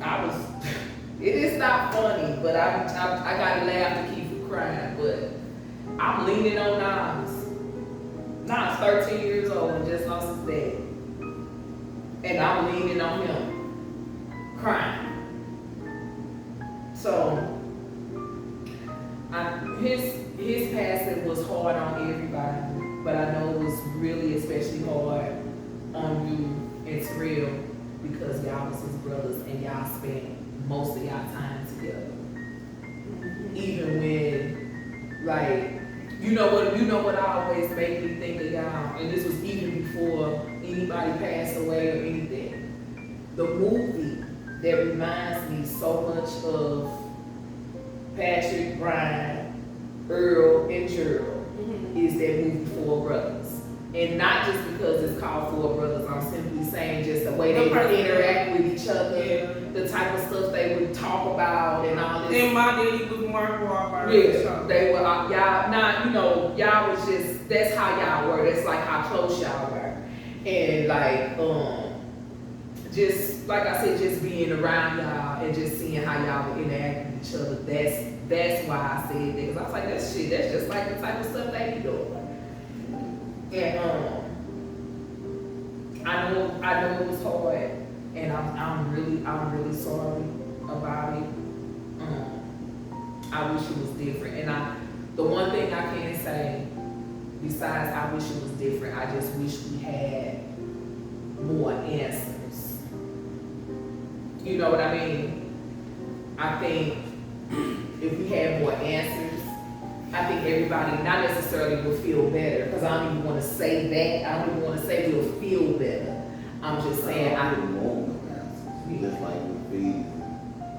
I was. It is not funny, but I I gotta laugh to keep from crying, but I'm leaning on Nas. Nas 13 years old and just lost his dad. And I'm leaning on him, crying. So, his passing was hard on everybody, but I know it was really especially hard on you and Terrell because y'all was his brothers and y'all spent most of y'all time together. Even when, like, you know what always made me think of y'all, and this was even before anybody passed away or anything. The movie that reminds me so much of Patrick, Brian, Earl, and Gerald is that movie Four Brothers. And not just because it's called Four Brothers, I'm simply saying just the way they would interact with each other, the type of stuff they would talk about and all this. And my daddy was Mark Wahlberg. Yeah, they were, y'all, not, y'all was just, that's how y'all were. That's like how close y'all were. And like, just, like I said, just being around y'all and just seeing how y'all would interact with each other, that's why I said that. Because I was like, that's just like the type of stuff they be doing. And I know it was hard, and I'm really sorry about it. I wish it was different, and the one thing I can say, besides I wish it was different, I just wish we had more answers. You know what I mean? I think if we had more answers, I think everybody not necessarily will feel better, because I don't even want to say that. I don't even want to say we'll feel better. I'm just saying I wouldn't want no answers. Just like with fees,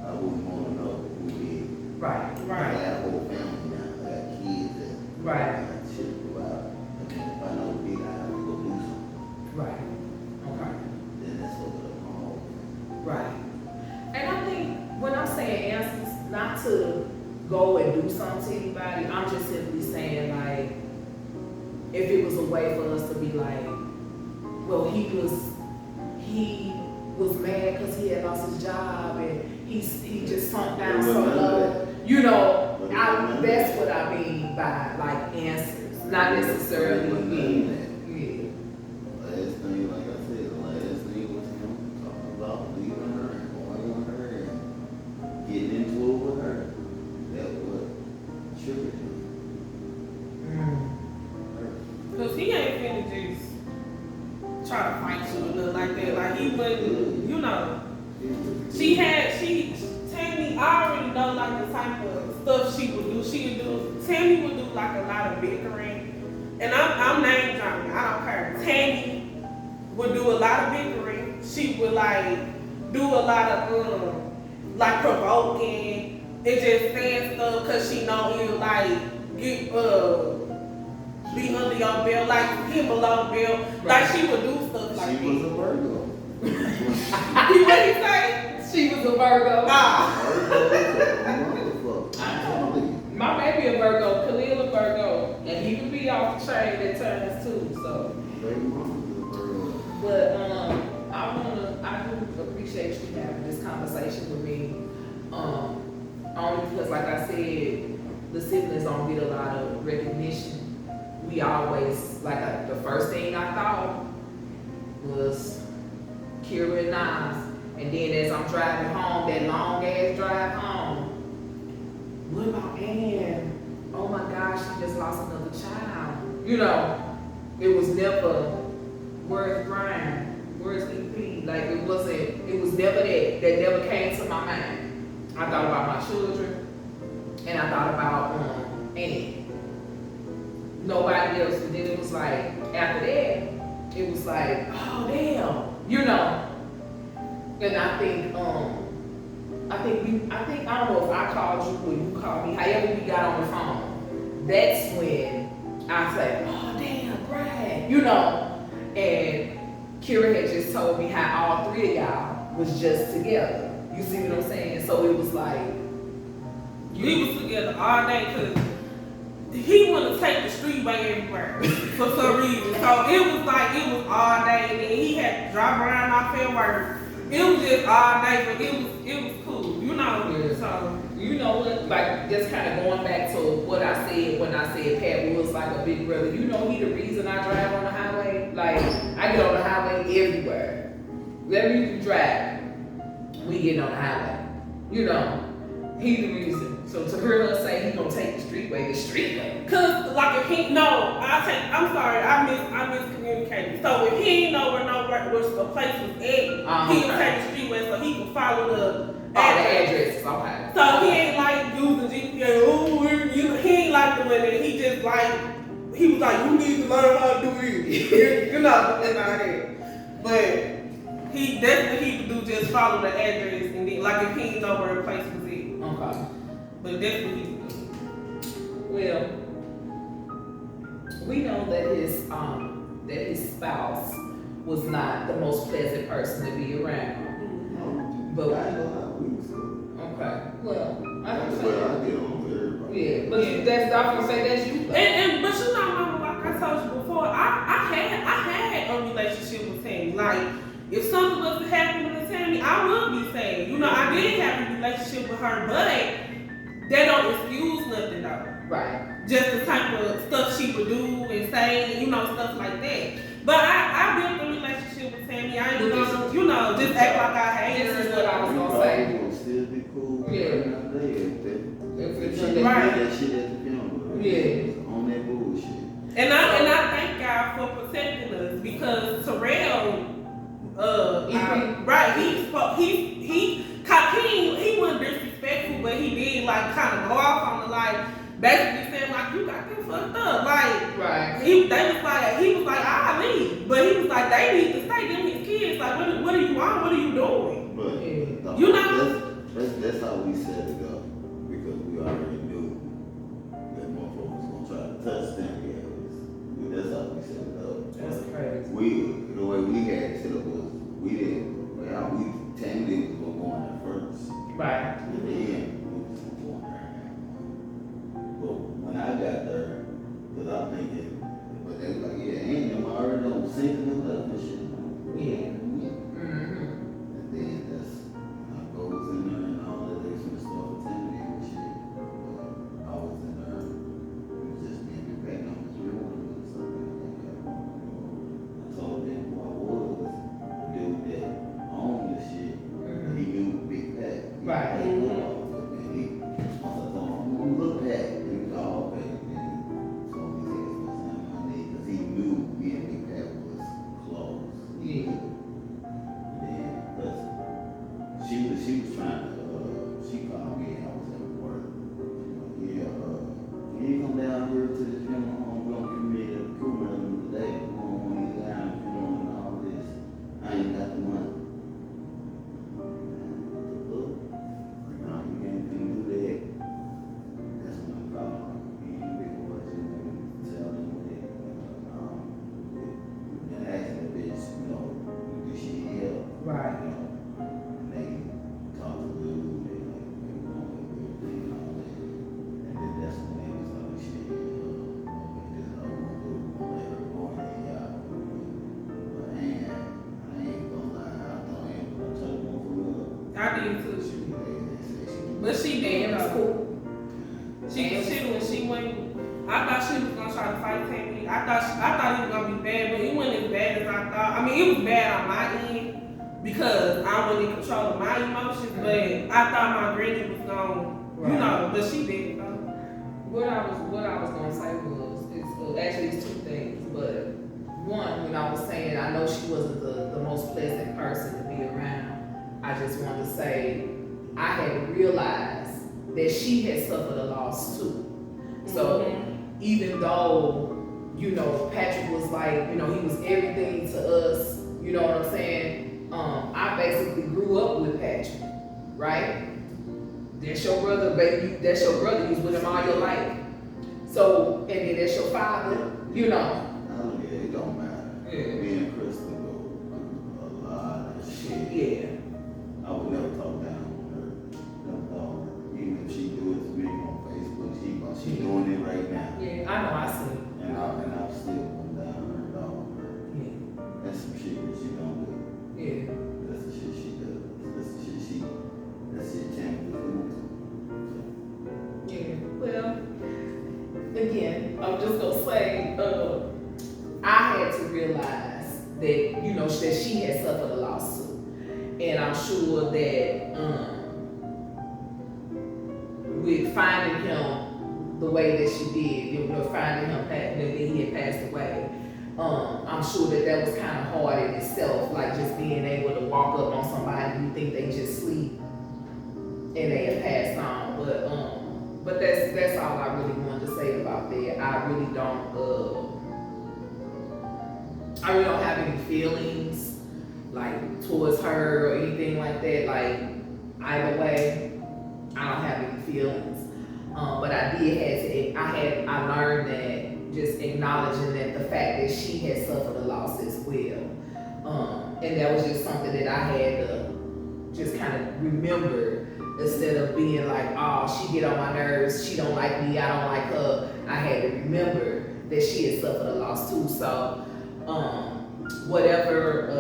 I wouldn't want to know who did. Right. I got a whole family now. I got kids and Right. I got shit to go out. I mean, if I know who did, I have to go do something. Right. Okay. Then that's over the whole thing. Right. And I think when I'm saying answers, not to go and do something to anybody, I'm just simply saying, like, if it was a way for us to be like, well, he was mad because he had lost his job and he just sunk down so low. That's what I mean by like answers, not necessarily being. Last thing, like I said, the last thing was him talking about leaving her and going on her and getting into it with her. That what triggered him. Cause he ain't finna just try to fight you or nothing like that. Like he wouldn't, Tammy, I already know like the type of stuff she would do. Tammy would do like a lot of bickering. And I'm name dropping, I don't care. Tammy would do a lot of bickering. She would like do a lot of like provoking and just saying stuff cause she know it'll like get be under your belt, like hit below the belt. Right. Like she would do stuff like She was a Virgo. What he say? She was a Virgo. My baby a Virgo, Khalil a Virgo, and he would be off the chain at times too. So, but I do appreciate you having this conversation with me. Only because, like I said, the siblings don't get a lot of recognition. We always, the first thing I thought was Kira and Nas. And then as I'm driving home, that long ass drive home, what about Ann? Oh my gosh, she just lost another child. It was never, where's Brian? Where's EP? Like it was never that. That never came to my mind. I thought about my children, and I thought about Ann. Nobody else. And then it was like, after that, it was like, oh damn, And I think I don't know if I called you or you called me, however we got on the phone. That's when I said, oh damn, Brad, And Kira had just told me how all three of y'all was just together. You see what I'm saying? So it was like, We was together all day because he wanted to take the streetway everywhere for some reason. So it was all day, and then he had to drive around off at work. It was just all night, but it was cool, you know. Yeah. So You know what, like, just kind of going back to what I said when I said Pat was like a big brother. You know he the reason I drive on the highway. Like, I get on the highway everywhere. Wherever you drive, we get on the highway. You know, he the reason. So to hear her say he gonna take the streetway. cause like if he I'm sorry, I miscommunicated. So if he ain't know where the place was at, he'll take the streetway so he can follow the addresses, okay. So he ain't like using GPS. He ain't like doing it. He just like he was like, you need to learn how to do this. you know, that's not it. But he could do just follow the address and then like if he ain't know where the place was at. Okay. But that's what he could do. Well, we know that his spouse was not the most pleasant person to be around. But I ain't gonna lie, we was cool. okay. Well, I don't That's say. where I get on with everybody. Yeah, but that's I was gonna say that's you. But you know, mama, like I told you before, I had a relationship with Tammy. Like, if something was to happen with Tammy, I would be saying, you know, I did have a relationship with her, but that don't excuse nothing though. Right. Just the type of stuff she would do and say, you know, stuff like that. But I built a relationship with Tammy. I ain't gonna, you know, just act like I hate her. This is what I was We gonna probably say. gonna still be cool. Yeah. If it's she on did right. that shit at the funeral. Yeah. On that bullshit. And I thank God for protecting us because Terrell, he wasn't disrespectful, but he did like kind of go off on the like basically saying like you got them fucked up, like Right. he was like I'll leave, but he was like they need to stay, them his kids, like what are you on, what are you doing? But Yeah. You know? that's how we set it up because we already knew that motherfuckers was gonna try to touch them. Yeah, that's how we set it up. That's crazy. The way we had it set up was we didn't. Well, Tammy was gonna go on there first. Right. And then we was gonna go on there. But when I got there, cause I'm thinking, but they was like, yeah, ain't them already on sinking and left and shit. Yeah. Mm-hmm. And then that's when I goes in there and all that extra stuff with Tammy and shit. But I was in there, we was just being back on the real one or something like that. I told them who I was, the dude that owned the shit. Mm-hmm. He knew Big Pat. Right. And he, I was like, oh, look Pat. And he was all okay. And then he told me he was saying my name because he knew me and Big Pat was close. Yeah. Then, listen, she was trying to, she called me and I was at work. She was like, yeah, can you come down here to the funeral home? We're going to give me a crew member today. We're going to get down, funeral and all this. I ain't got the money. Look, no, you can't do that. That's when I called. Me and big boys, you know, tell them that, and asking the bitch, you know, do she need help? Right. You know, and they talk to the dude, they like, they want everything and all that. And then that's when they was like, shit, this is all we're gonna do, we're gonna let her go in there, y'all. But I ain't gonna lie, I thought I ain't gonna tell them for real. I did too. They said she But she did Damn, it's though. cool. She went. I thought she was gonna try to fight Tammy. I thought it was gonna be bad, but it wasn't as bad as I thought. I mean, it was bad on my end because I wasn't in control of my emotions. But I thought my granny was gonna, you know, but she didn't though. What I was gonna say was actually it's two things, but one, when I was saying I know she wasn't the most pleasant person to be around, I just wanted to say I had realized that she had suffered a loss too. So even though, you know, Patrick was like, you know, he was everything to us, you know what I'm saying? I basically grew up with Patrick, right? That's your brother, baby. That's your brother. You was with him all your life. So, and then that's your father, you know. Oh yeah, it don't matter. Yeah. Me and Crystal go through a lot of shit. Yeah. I would never talk down on her. Never thought her. Even if she do it to me on Facebook, she doing it right now. Yeah, I know, I see. And I'm still going down her dog. Yeah. That's some shit that she don't do. Yeah. That's the shit she does. realize that, you know, that she had suffered a lawsuit. And I'm sure that with finding him the way that she did, you know, finding him that he had passed away, I'm sure that was kind of hard in itself, like just being able to walk up on somebody you think they just sleep and they have passed on. But that's all I really wanted to say about that. I really don't have any feelings like towards her or anything like that. Like either way, I don't have any feelings. But I learned that just acknowledging that the fact that she had suffered a loss as well. And that was just something that I had to just kind of remember instead of being like, oh, she get on my nerves, she don't like me, I don't like her. I had to remember that she had suffered a loss too. So whatever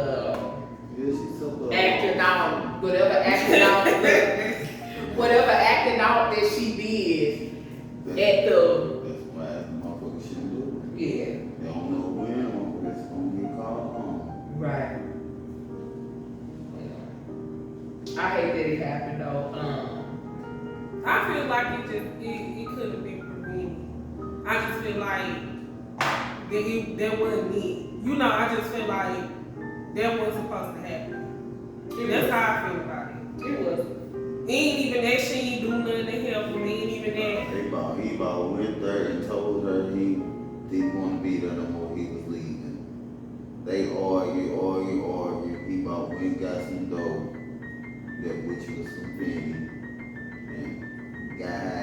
acting out that she did at the That's why motherfuckers shouldn't do it. yeah. They don't know when motherfuckers gonna get called on. Right. I hate that it happened though. I feel like it could have been prevented. I just feel like that wasn't it. You know, I just feel like that wasn't supposed to happen. That's how I feel about it. It was. Ain't even that she ain't do nothing to help me. Ain't even that. He about went there and told her he didn't want to be there no more. He was leaving. They argued. He about went and got some dough, that which was some penny. And guy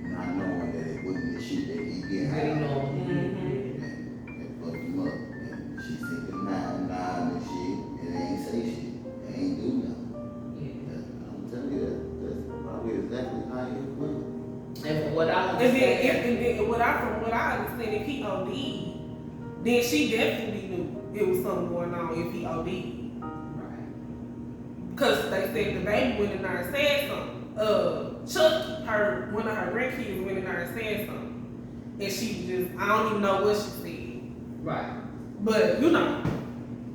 not knowing that it wasn't the shit that he get That he out. know. And fucked him up. And she said nah and shit. And they ain't say shit. They ain't do nothing. I'm telling you, that's probably exactly how it went. And from what I And understand, then from what I understand, if he OD'd, then she definitely knew it was something going on if he OD'd. Because they said the baby went in there and said something. Chucky, one of her grandkids went in there and said something. And she just, I don't even know what she said. right. But, you know,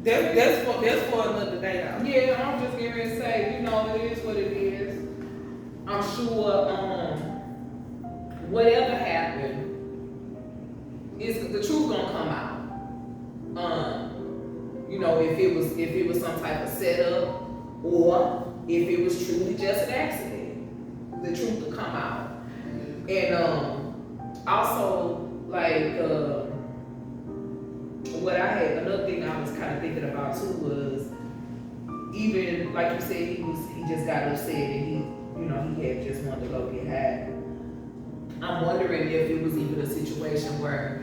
that's for another day though. Yeah, I'm just getting ready to say, you know, it is what it is. I'm sure whatever happened, the truth gonna come out. You know, if it was some type of setup or if it was truly just an accident, the truth will come out. And also like another thing I was kind of thinking about too was, even like you said, he just got upset and he had just wanted to go get high. I'm wondering if it was even a situation where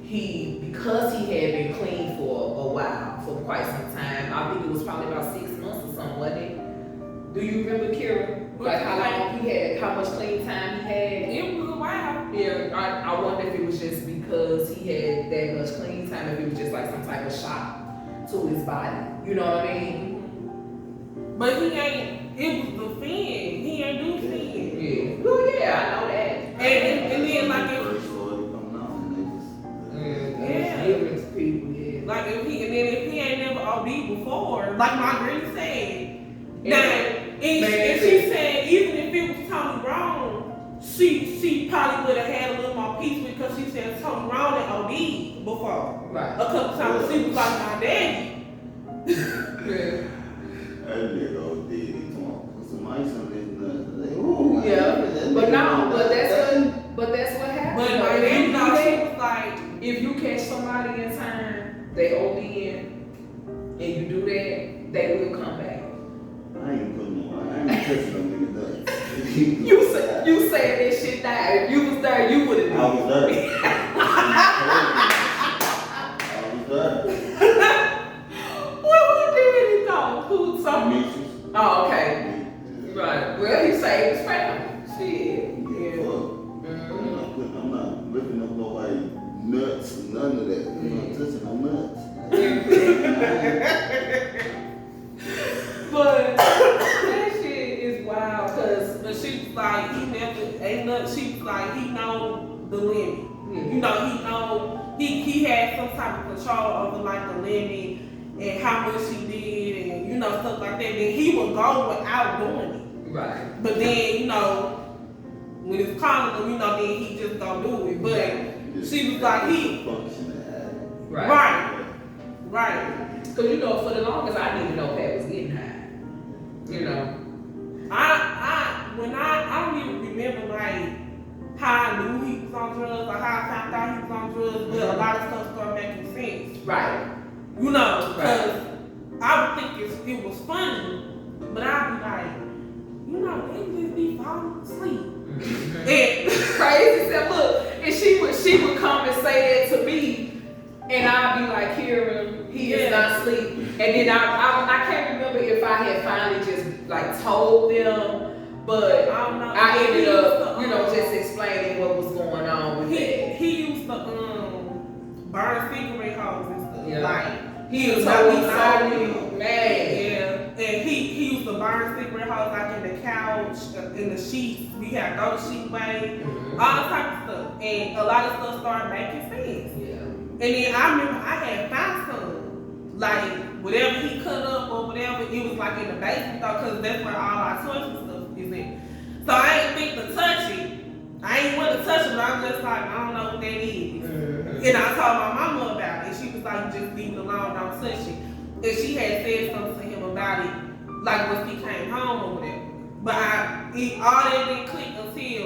because he had been clean for a while, for quite some time. I think it was probably about 6 months or something, wasn't it? Do you remember, Kira? Like how much clean time he had? It was a while. Yeah, I wonder if it was just because he had that much clean time, if it was just like some type of shock to his body. You know what I mean? But it was the fin. He ain't do fin. Yeah. Well, yeah, I know that. And then like if First story coming out and they just Giving to people, yeah. like if he ain't never OD before, like my granny said, and she said even if it was Tony Brown, she probably would have had a little more peace because she said Tony Brown had OD before. Right. A couple times she was like my daddy. Yeah. that nigga OD. He come on, put some ice on his nuts. Like, ooh, Yeah, but that's what happened. But my If daddy you do thought she that, was like, if you catch somebody in time, they OD in, and you do that, they will come back. I ain't touching no nigga nuts. You said that shit now. If you was there, you would have I done. was there. I was there. Who did it though? Who something? Demetrius. Oh, okay. Right. Well, he saved his family. Shit. Yeah. I'm not lifting up nobody nuts, none of that. I'm not touching no nuts. But that shit is wild, cause but she was like, he never ain't nothing. She was like, he know the limit. You know, he know he had some type of control over like the limit and how much he did and you know stuff like that. Then he would go without doing it. Right. But then you know when it's calling him, you know then he just don't do it. But she was like right. Cause you know for the longest I didn't even know Pat was getting high. You know. I don't even remember like how I knew he was on drugs or how I found out he was on drugs, but a lot of stuff started making sense. Right. You know, because I would think it was funny, but I'd be like, you know, they just be falling asleep. And crazy stuff. Look, and she would come and say that to me, and I'd be like, Kieran, he is not asleep. And then I can't remember if I had finally just like told them. But I don't know. I ended up, you know, just explaining what was going on with that. He used to burn cigarette holes and stuff. Yeah. Like He was so man. Yeah. And he used to burn cigarette holes like in the couch, in the sheets. We had those sheet way, all type of stuff. And a lot of stuff started making sense. Yeah. And then I remember I had found some, like whatever he cut up or whatever, it was like in the basement though, cause that's where all our toys and stuff is in. So I ain't think to touch it. I ain't want to touch it, but I'm just like, I don't know what that is. And I told my mama about it. She was like, just leave it alone, don't touch it. And she had said something to him about it, like once he came home or whatever. But all that didn't click until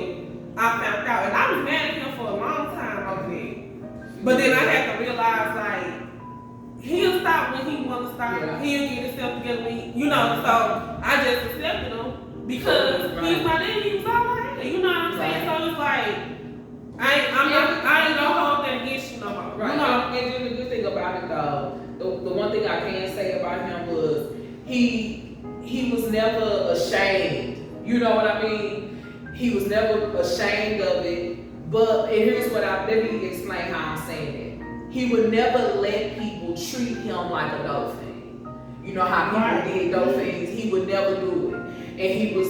I found out. And I was mad at him for a long time over that. But then I had to realize, like, he'll stop when he want to stop. Yeah. He'll get himself together when he, you know, so I just accepted him. Because he's my daddy, he was all right. You know what I'm saying? So it's like, I ain't gonna hold that against you no more. Right. You know? And then the good thing about it though, the one thing I can say about him was he was never ashamed. You know what I mean? He was never ashamed of it. But and here's what let me explain how I'm saying it. He would never let people treat him like a dope thing. You know how people did dope things, he would never do it. And he was,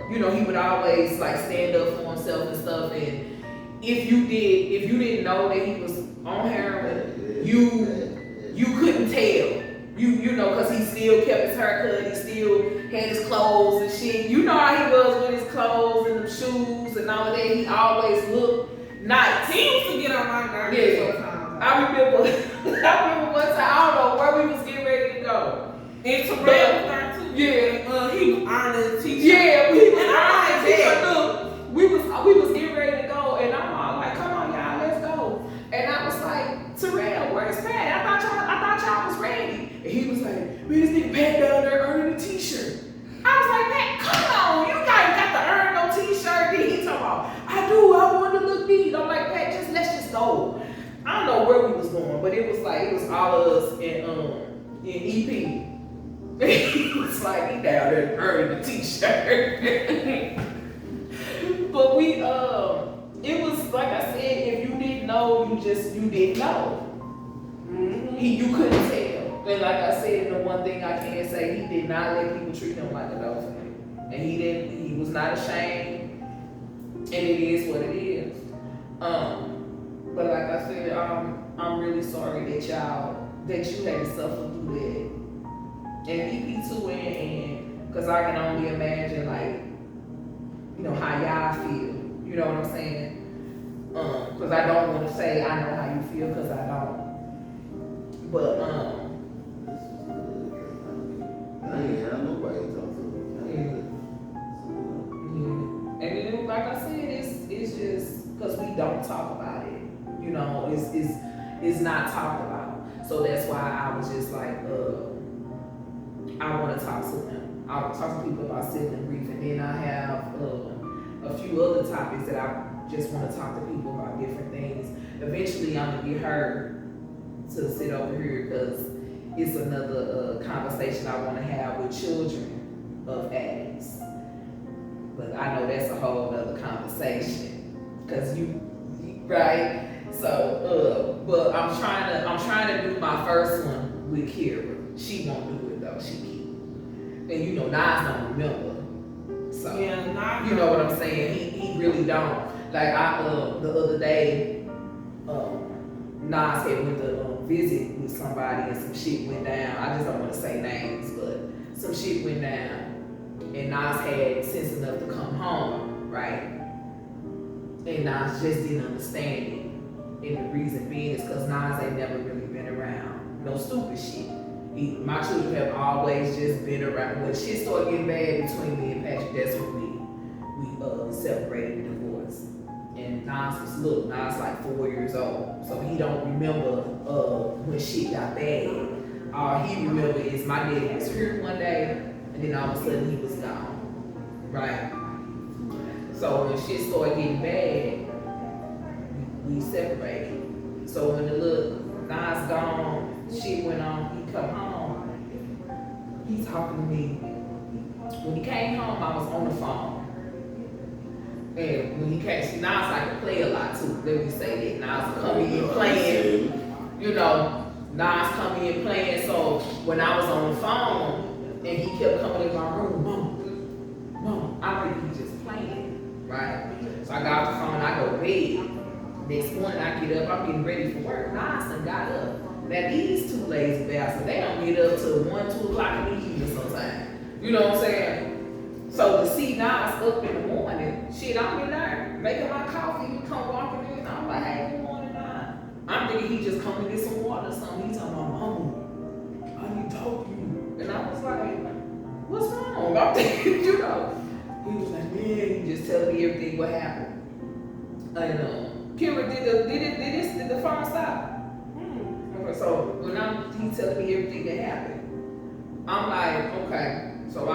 you know, he would always like stand up for himself and stuff. And if you didn't know that he was on heroin, you couldn't tell. You know, cause he still kept his haircut, he still had his clothes and shit. You know how he was with his clothes and the shoes and all of that. He always looked nice. He used to get on my nerves sometimes. I remember one time, I don't know where we was getting ready to go. And Terrell was there too. Yeah. He was ironing the t-shirt. Yeah, we was And ironing the t-shirt. Look, we was getting ready to go, and I'm all like, "Come on, y'all, let's go." And I was like, "Terrell, where's Pat? I thought y'all was ready." And he was like, "Man, this nigga Pat down there earning a t-shirt." I was like, "Pat, come on, you guys got to earn no t-shirt." Then he talking about, "I do, I want to look neat." I'm like, "Pat, let's just go." I don't know where we was going, but it was all of us in EP. He was like, he down there earning the t-shirt. But it was like I said, if you didn't know, you didn't know. You couldn't tell. And like I said, the one thing I can say, he did not let people treat him like a dolphin. And he was not ashamed. And it is what it is. But like I said, I'm really sorry that you had to suffer through that. And EP too, and because I can only imagine, like, you know, how y'all feel. You know what I'm saying? Because I don't want to say I know how you feel, because I don't. But I ain't had nobody talk to me. And then, like I said, it's just because we don't talk about it. You know, it's not talked about. So that's why I was just like, I want to talk to them. I want to talk to people about sibling grief, and then I have a few other topics that I just want to talk to people about different things. Eventually, I'm gonna get her to sit over here because it's another conversation I want to have with children of addicts. But I know that's a whole other conversation because right. So, but I'm trying to do my first one with Kira. She won't do it though. She keep. And you know, Nas don't remember. So yeah, you know what I'm saying? He really don't. Like the other day, Nas had went to visit with somebody and some shit went down. I just don't want to say names, but some shit went down, and Nas had sense enough to come home, right? And Nas just didn't understand it. And the reason being is because Nas ain't never really been around no stupid shit. My children have always just been around. When shit started getting bad between me and Patrick, that's when we separated and divorced. And Nas was little. Nas like 4 years old, so he don't remember when shit got bad. All he remember is my dad was here one day, and then all of a sudden he was gone, right? So when shit started getting bad, we separated. So when the little Nas gone, shit went on, he come home, he talking to me. When he came home, I was on the phone. And when he came, see, Nas like to play a lot too. Let me say that. Nas come in playing, you know, Nas come in playing. So when I was on the phone and he kept coming in my room, Mom, I think he just playing, right? So I got off the phone, I go to bed. Next morning I get up, I'm getting ready for work. Nas done got up. Now these two lazy bastards, they don't get up till 1, 2 o'clock in the evening sometimes. You know what I'm saying? So to see Nas up in the morning, shit, I'm in there making my coffee, he come walking in, I'm like, hey, good morning, Nas. I'm thinking he just come to get some water or something. He's talking about, Mama, I need to talk to you. And I was like, what's wrong? I'm thinking, you know. He was like, man, he just telling me everything what happened. And Kira, did the phone stop? Okay, so when he telling me everything that happened, I'm like, okay. So I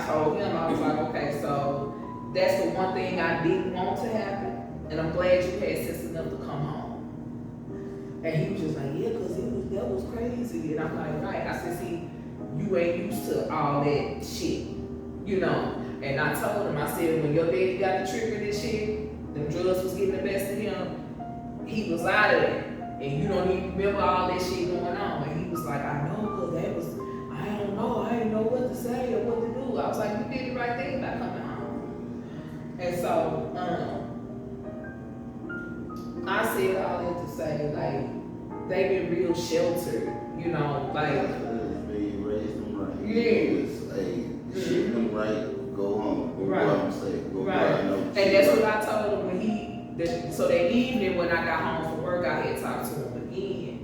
told him, I was like, okay, so that's the one thing I didn't want to happen, and I'm glad you had sense enough to come home. And he was just like, yeah, cause that was crazy. And I'm like, right. I said, see, you ain't used to all that shit, you know. And I told him, I said, when your daddy got the trigger this shit, them drugs was getting the best of him, he was out of there. And you don't even remember all that shit going on. And he was like, I know, cause that was, I don't know, I didn't know what to say or what to do. I was like, you did the right thing by coming home. And so, I said all that to say, like, they been real sheltered, you know, like. They raised them right. Yeah. Shit them right, go home. Go Right. out and say, go Right. out. And that's what I told him when so that evening when I got home from work, I had talked to him again.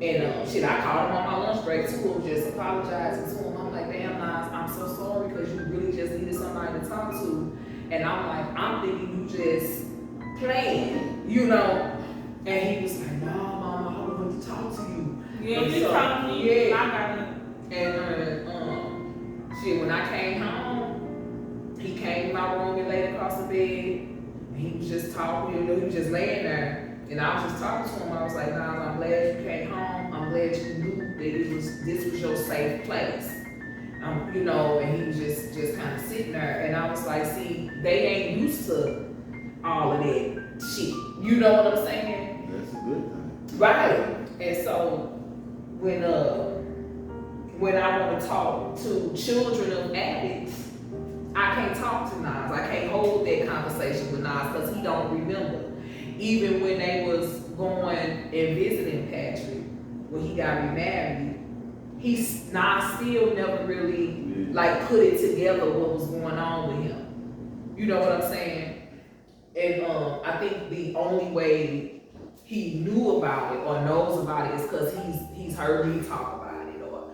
And shit, I called him on my lunch break too, and just apologizing to him. I'm like, damn, Nas, I'm so sorry because you really just needed somebody to talk to. And I'm like, I'm thinking you just playing, you know. And he was like, no, Mama, I wanted to talk to you. Yeah, And he so, told me. yeah. I got it. And shit, when I came home, he came in my room and laid across the bed. And he was just talking, you know, he was just laying there. And I was just talking to him. I was like, Nas, I'm glad you came home. I'm glad you knew that this was your safe place. You know, and he was just kind of sitting there. And I was like, see, they ain't used to all of that shit. You know what I'm saying? That's a good thing. Right. And so when I want to talk to children of addicts, I can't talk to Nas. I can't hold that conversation with Nas because he don't remember. Even when they was going and visiting Patrick, when he got remarried, Nas still never really like put it together what was going on with him. You know what I'm saying? And I think the only way he knew about it or knows about it is because he's heard me talk about it, or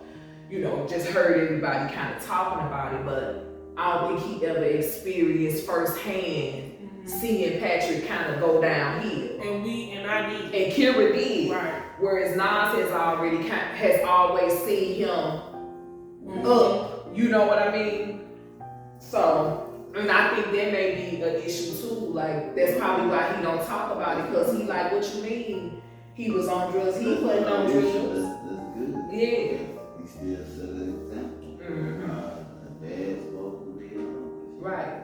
you know, just heard everybody kind of talking about it, but I don't think he ever experienced firsthand seeing Patrick kind of go downhill. And I did. And Kira did. Right. Whereas Nas has always seen him up. You know what I mean? So, and I think that may be an issue too. Like, that's probably why he don't talk about it, because he like, what you mean? He was on drugs, he wasn't on drugs. That's good. Yeah. He still set an example. Mm-hmm. Dad spoke with him. Right.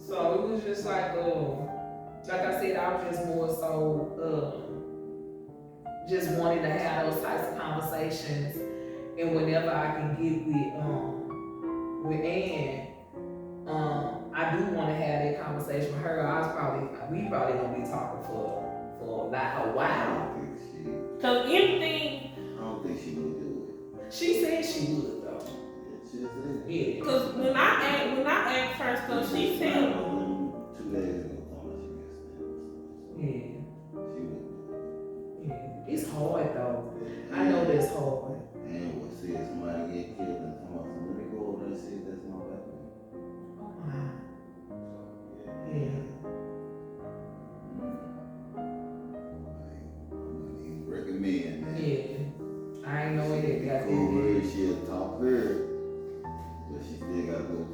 So it was just like I said, I was just more so just wanting to have those types of conversations, and whenever I can get with Ann, I do want to have that conversation with her. We probably gonna be talking for for like a I while. don't think she. Cause anything, I don't think she would do She said she would though. it. She just said. Yeah. cause when I asked her stuff, she said, 2 days ago, told her she Yeah. missed it. She wouldn't do Yeah. It's hard though. I know that's hard. it. And we'll see if somebody get killed and come out. Let me go over there and see if that's my weapon. Oh my. So, Yeah. I wouldn't even recommend that. Yeah. I ain't know it. Got Cool that. her, she'll talk her, but she still gotta go to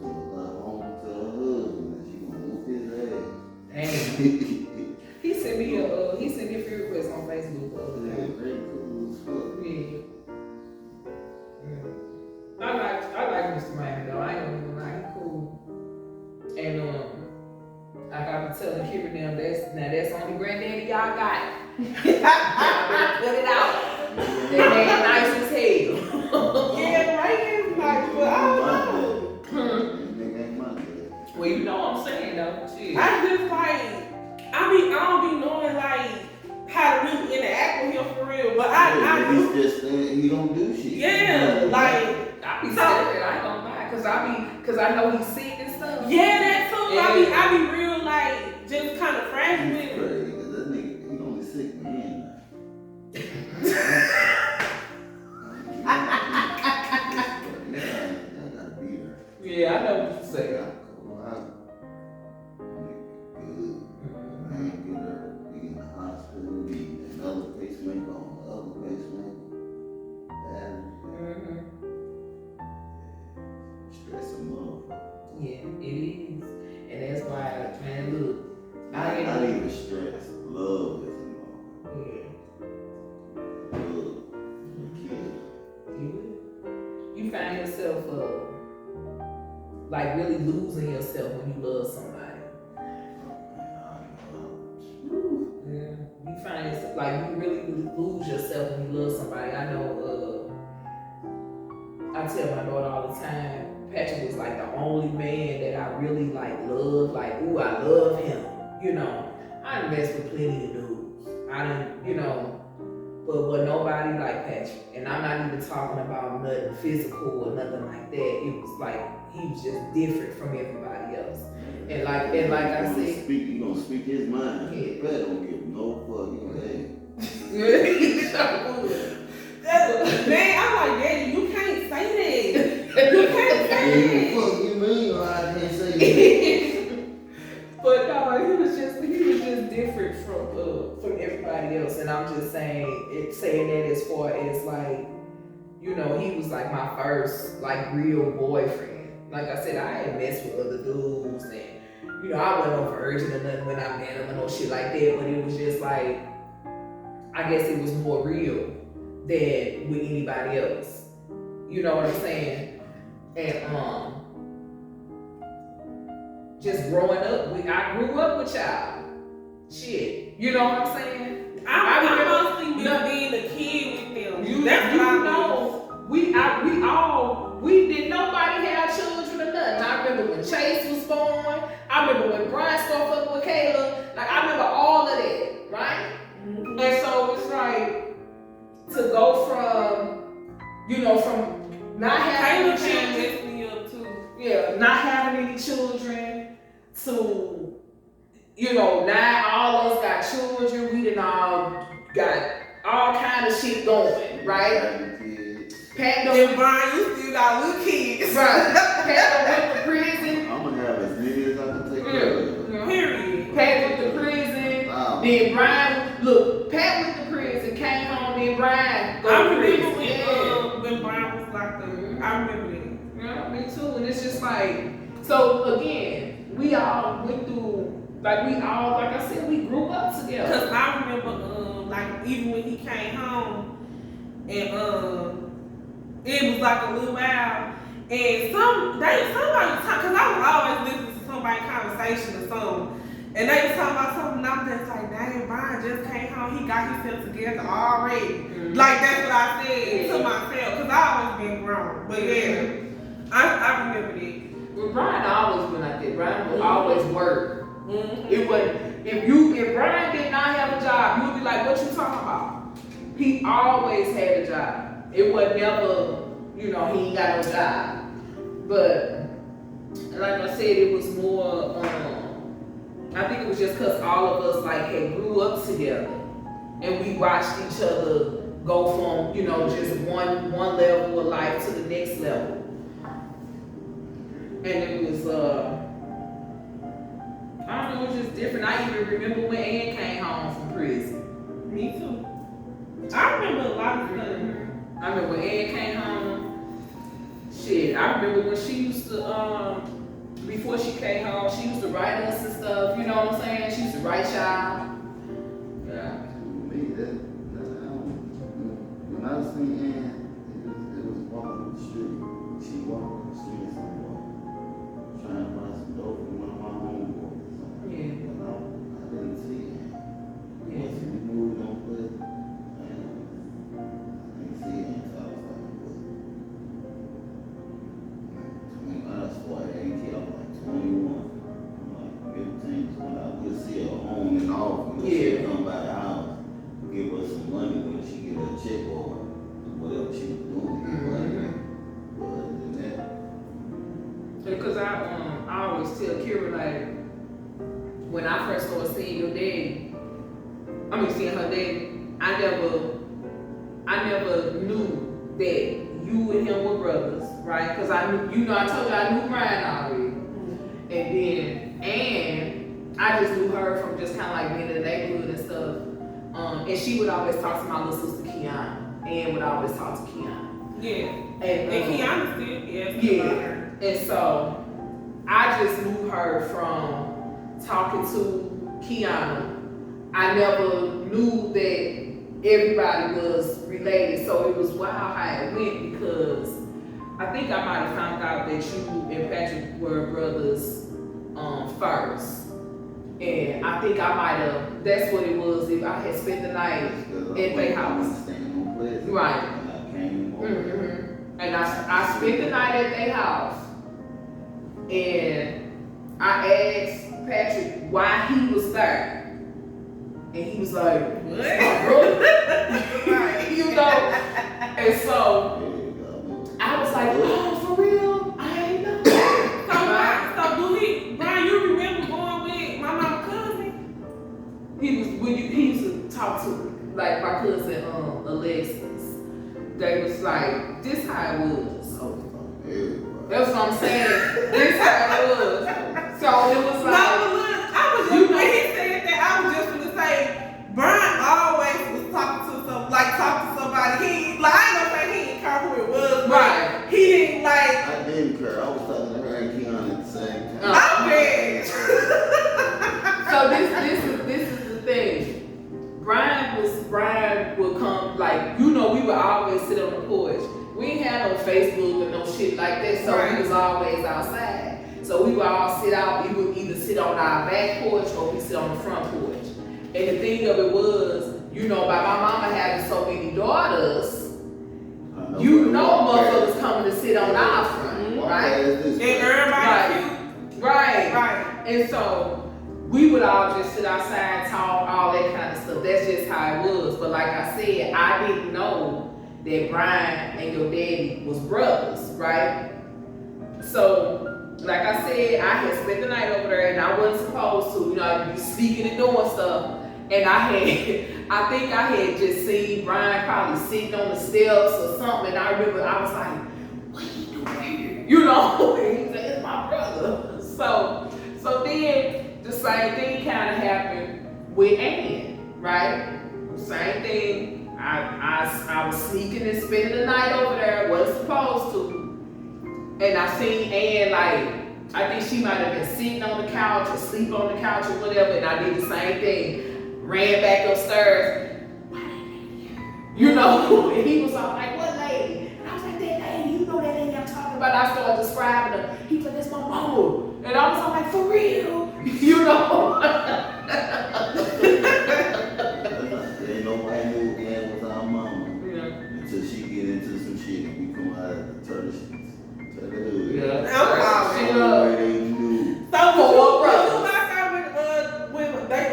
home to her husband, and she gonna whoop his ass. Damn. He sent me a few requests on Facebook the other Yeah, day. very cool as fuck. Yeah. I like Mr. Miami though. I ain't gonna even lie, he cool. And like I was telling Kira them, that's the only granddaddy y'all got. Y'all better put it out. That man nice as hell. yeah, right is nice, but I don't know. Nigga ain't my dad. Well, you know what I'm saying though. Shit. I just like, I don't be knowing like how to really interact with him for real, but I He's do. just he don't do shit. Yeah, like, I be So- scared. I ain't gonna lie, cause I know he's sick and stuff. yeah, that too. Yeah. I be real like, just kind of fragile with He's it. crazy, cause that nigga, he only sick man. Yeah, I gotta beat her. Yeah, I know what you I say. gotta go out. Good. I ain't get her. Be in the hospital. Be another pacemaker on the other pacemaker. Mm-hmm. Stress a motherfucker. Yeah, it is, and that's why, man. Look, Not even stress. Love is a motherfucker. Yeah, Love. Kid. you find yourself like really losing yourself when you love somebody. Yeah, you find yourself like you really lose yourself when you love somebody. I know. I tell my daughter all the time. Patrick was like the only man that I really like love. Like, ooh, I love him. You know, I done messed with plenty of dudes. I done, you know, but nobody like Patrick. And I'm not even talking about nothing physical or nothing like that. It was like he was just different from everybody else. And like I said, He gonna speak his mind. Yeah. Pat don't give no fuck. He gonna, hey. Man, I'm like, Daddy, you can't say that. You can't say that. Fuck you mean? Or I can't say that. But no, he was just different from everybody else, and I'm just saying that as far as like, you know, he was like my first like real boyfriend. Like I said, I had messed with other dudes, and you know, I wasn't no virgin or nothing when I met him or no shit like that. But it was just like, I guess it was more real than with anybody else. You know what I'm saying? And just growing up, I grew up with y'all. Shit. You know what I'm saying? I mostly being a kid with them. That's what I know. We didn't nobody have children or nothing. I remember when Chase was born. I remember when Brian started fucking with Kayla. Like, I remember all of that, right? Mm-hmm. And so it's like, to go from, you know, from not having any children. messed me up too. Yeah, not having any children to, you know, now all of us got children. We done all got all kind of shit going, right? Pat done And Brian, you still got little kids. right. Pat done went to prison. I'm gonna have as many as I can take care of. Period. Pat went to prison. Wow. Then Brian, look, Pat went to prison, came home, then Brian go I to remember prison. when Brian was locked up. I remember that. Yeah, me too. And it's just like, so again, we all went through, like I said, we grew up together. Cause I remember, like even when he came home, and it was like a little while, and somebody was talking, cause I was always listening to somebody's conversation or something, and they was talking about something, and I'm just like, dang, Brian just came home, he got himself together already. Mm-hmm. Like that's what I said to myself, cause I always been grown, but yeah, I remember that. Well, Brian always been like that. Brian would always work. Mm-hmm. It wasn't, If Brian did not have a job, you would be like, what you talking about? He always had a job. It was never, he ain't got no job. But like I said, it was more, I think it was just because all of us like had grew up together and we watched each other go from, just one level of life to the next level. And it was, I don't know, it was just different. I even remember when Ann came home from prison. Me too. I remember a lot of stuff. I remember when Ann came home. Shit, I remember when she used to, before she came home, she used to write us and stuff, you know what I'm saying? She used to write y'all. Yeah. Me, when I seen Ann, it was walking the street. She walked the street somewhere, trying to buy some dope from one of my homeboys. Yeah. And I didn't see Ann. Yeah. Once we moved on foot, and I didn't see Ann, so I was like, what? I started AT, I was like 21. I'm like 15, 20. I would see her home and off. She'd come by the house, give her some money when she get her check or whatever she was doing. But other than that, Because I always tell Kira, like, when I first started seeing your daddy, seeing her daddy, I never knew that you and him were brothers, right? Because I knew, I told you I knew Brian already. And I just knew her from just kind of like being in the neighborhood and stuff. And she would always talk to my little sister Kiana. Ann would always talk to Kiana. Yeah. And Kiana still, yeah. And so I just knew her from talking to Kiana. I never knew that everybody was related, so it was wild how it went because I think I might have found out that you and Patrick were brothers first. And I think I might have, that's what it was, if I had spent the night at their house. Right. And I came over. Mm-hmm. And I spent the night at their house. And I asked Patrick why he was there. And he was like, what? Right. And so I was like, oh, for real? I ain't know. So Brian, you remember going with my mama's cousin? He used to talk to like my cousin Alexis. They was like, this how it was. That's what I'm saying. This how it was. So it was like when he said that, I was just gonna say, Brian always was talking to somebody. He I ain't gonna say he didn't care who it was, right. He didn't like. I didn't care. I was talking to her and Keon at the same time. I'm dead. So this is the thing. Brian would come, like, we would always sit on the porch. We ain't have no Facebook or no shit like that, so right. We was always outside. So we would all sit out, we would either sit on our back porch or we sit on the front porch. And the thing of it was, by my mama having so many daughters, motherfuckers coming to sit on our front, right? And everybody right. And so we would all just sit outside, talk, all that kind of stuff. That's just how it was. But like I said, I didn't know that Brian and your daddy was brothers, right? So, like I said, I had spent the night over there and I wasn't supposed to, I'd be sneaking and doing stuff. And I think I had just seen Brian probably sitting on the steps or something. And I remember I was like, what are you doing here? And he said, it's my brother. So then the same thing kind of happened with Ann, right? Same thing. I was sneaking and spending the night over there, wasn't supposed to. And I seen Ann, like, I think she might have been sitting on the couch or sleep on the couch or whatever, and I did the same thing. Ran back upstairs. Why that lady here? And he was all like, what lady? And I was like, that lady, that lady I'm talking about. I started describing her. He was like, that's my mama. And I was all like, for real? Ain't nobody knew Ann was our mama until she get into some shit and we come out of the turtle hood. Yeah. They knew. So was you like that when they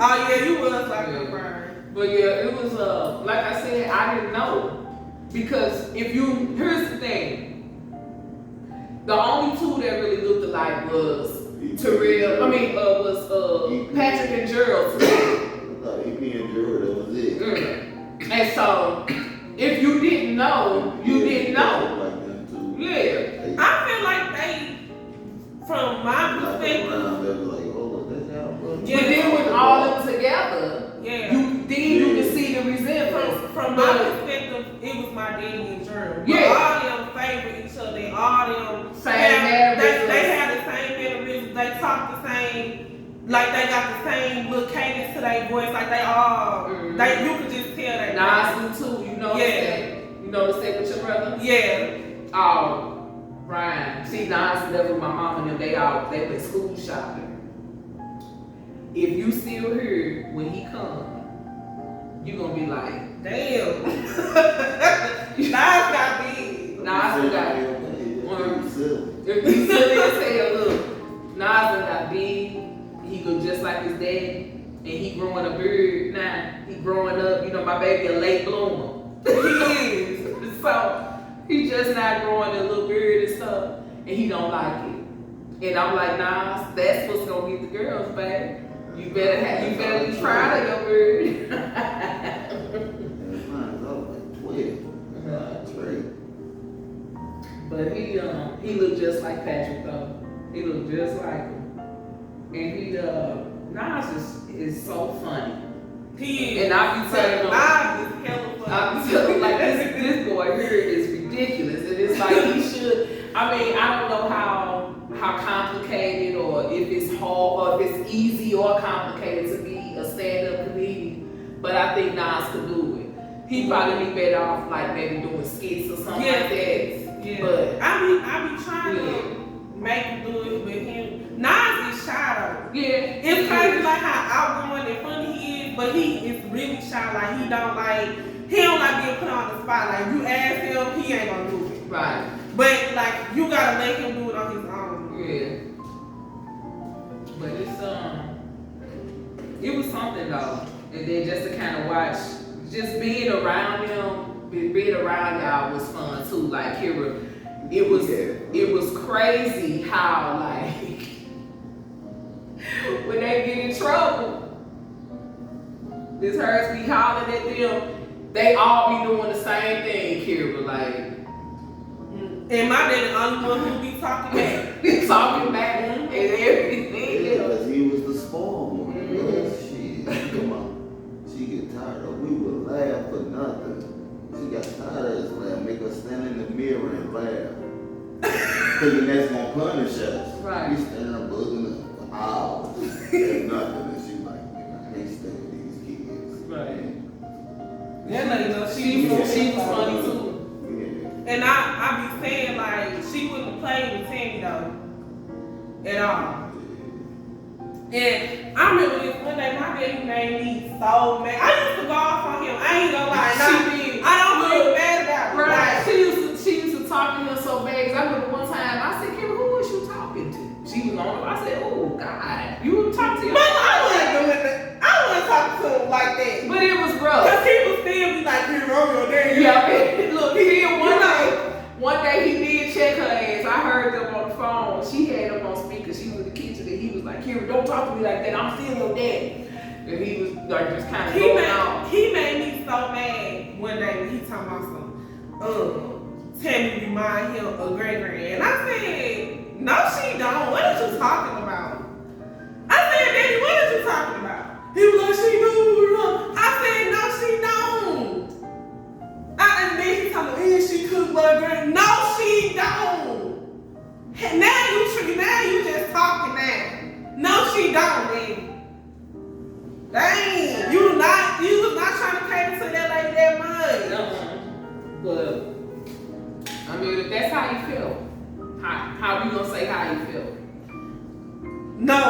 Oh yeah, you was like a Brian. But yeah, it was like I said, I didn't know. Because here's the thing. The only two that really looked alike was Patrick and Gerald. EP and Gerald, that was it. And so, if you didn't know, you didn't know. Like them too. Yeah. I feel like they, from my perspective, around, they was like, oh, that's y'all brother. But then with all of them together, yeah. you can see the resentment. From my perspective, it was my daddy and Gerald. Yeah. All them favor each other. And all them Same mannerisms. They had the same mannerisms. They talk the same. Like they got the same little cadence to their voice. Like they all. You could just tell they. Nas do too. You notice that? You notice that with your brother? Yeah. Oh, Ryan. See, Nas lived with my mom and them. They went school shopping. If you still here when he come, you gonna be like, damn. Nas got big. Nas got if he's silly as hell, look. Nas got big. He look just like his daddy. And he growing a beard now. He growing up, my baby a late bloomer. He is. So he just not growing a little beard and stuff. And he don't like it. And I'm like, Nas, that's what's gonna get the girls, babe. You better be proud of your beard. But he looked just like Patrick though. He looked just like him. And Nas is so funny. He is. And I be telling him, Nas is hella funny. I be telling him like this boy here is ridiculous. And it's like he should. I mean, I don't know how complicated or if it's hard or if it's easy or complicated to be a stand-up comedian, but I think Nas could do it. He'd probably be better off like maybe doing skits or something like that. Yeah. But I be trying to make him do it with him. Nas is shy though. Yeah. It's crazy like how outgoing and funny he is, but he is really shy. Like he don't like being put on the spot. Like you ask him, he ain't gonna do it. Right. But like you gotta make him do it on his own. Yeah. But it was something though. And then just to kind of watch, just being around him, being around y'all was fun too. Like Kira, it was crazy how like when they get in trouble, this hurts me hollering at them, they all be doing the same thing, Kira, like. And my daddy the only one who be talking back. Talking back and everything. Yeah, because he was the spoiled one. Shit, come on. She get tired of, we would laugh for nothing. She got tired of this laugh, make her stand in the mirror and laugh. Thinking that's gonna punish us. Right. We standing up buzzing up for hours. There's nothing. And she like, I can't stand these kids. Right. Yeah, like, She was funny too. And I be saying like she wouldn't play with Tammy though, at all. And I remember this one day my daddy made me so mad. I used to go off on him. I ain't gonna lie. I don't feel bad about it. Right. She used to talk to him so bad. 'Cause I remember one time I said, Kim, who was you talking to? She was on. I said, oh God, you would talk to him. But I wasn't doing that. I wasn't talking to him like that. But it was rough. Cause people still be like, here, Romeo, there. Yeah. Look, he did one day he did check her ass. I heard them on the phone. She had them on speaker. She was in the kitchen and he was like, Kira, don't talk to me like that. I'm still your daddy. And he was like just kind of going on. He made me so mad one day when he talking about some, Tammy remind him of Gregory. And I said, no, she don't. What are you talking about? I said, Daddy, what are you talking about? He was like, she do. I said, no, she don't. And then he talking about, yeah, she cook like Gregory. No, she don't. Now you just talking now. No, she don't, man. Dang, you was not trying to cater to that lady that much. But I mean, if that's how you feel, how we gonna say how you feel? No.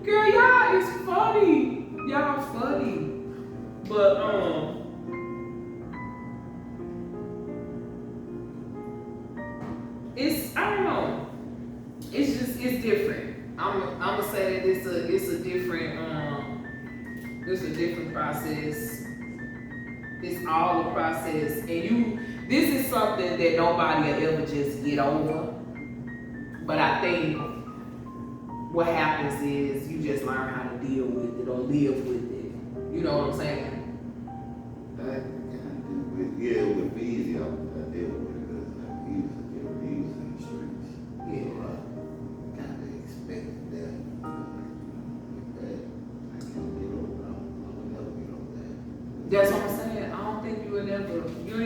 Girl, y'all is funny. Y'all funny. But I don't know. It's different. I I'm gonna say that it's a different process. It's all a process, and this is something that nobody will ever just get over. But I think what happens is you just learn how to deal with it or live with it. You know what I'm saying? With Beezy, I deal with it because he was in the streets. Yeah. So I kind of expected that. I can't get over it. I will never get over that. That's what I'm saying. I don't think you ain't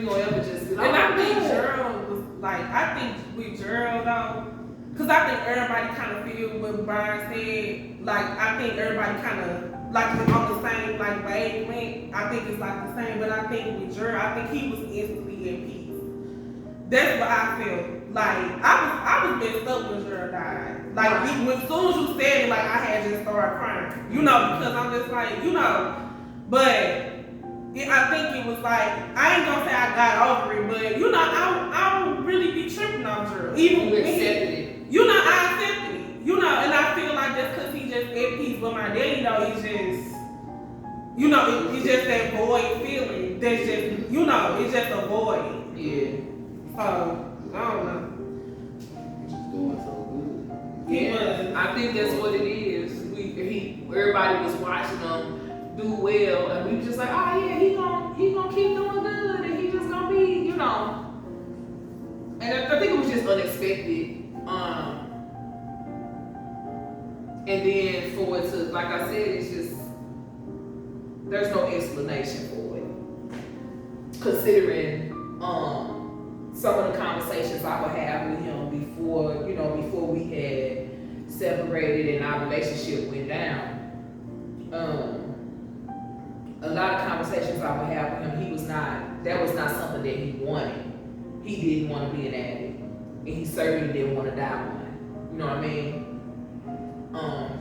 gonna ever just be like, And I think "Oh, Gerald was like, I think with Gerald though, because I think everybody kind of feel what Brian said. Like, I think everybody kind of like on the same like wavelength. I think it's like the same, but I think with Gerald, I think he was instantly at peace. That's what I feel. Like, I was messed up when Gerald died. Like, when soon as you said it, like, I had just started crying. You know, because I'm just like, you know, but. I think it was like, I ain't gonna say I got over it, but you know, I don't really be tripping on Gerald. Even you with accepted me, it." you know, I accepted it. You know, and I feel like just cause he just at peace with my daddy, though, it's just, you know, it's just that void feeling. That's just, you know, it's just a void. Yeah. So, I don't know. He was doing so good. Yeah, I think that's what it is. Everybody was watching him do well, and we were just like, oh yeah, he gonna keep doing good, and he just gonna be, you know. And I think it was just unexpected. And then for it to, like I said, it's just there's no explanation for it, considering some of the conversations I would have with him before we had separated and our relationship went down. A lot of conversations I would have with him, that was not something that he wanted. He didn't want to be an addict, and he certainly didn't want to die one. You know what I mean?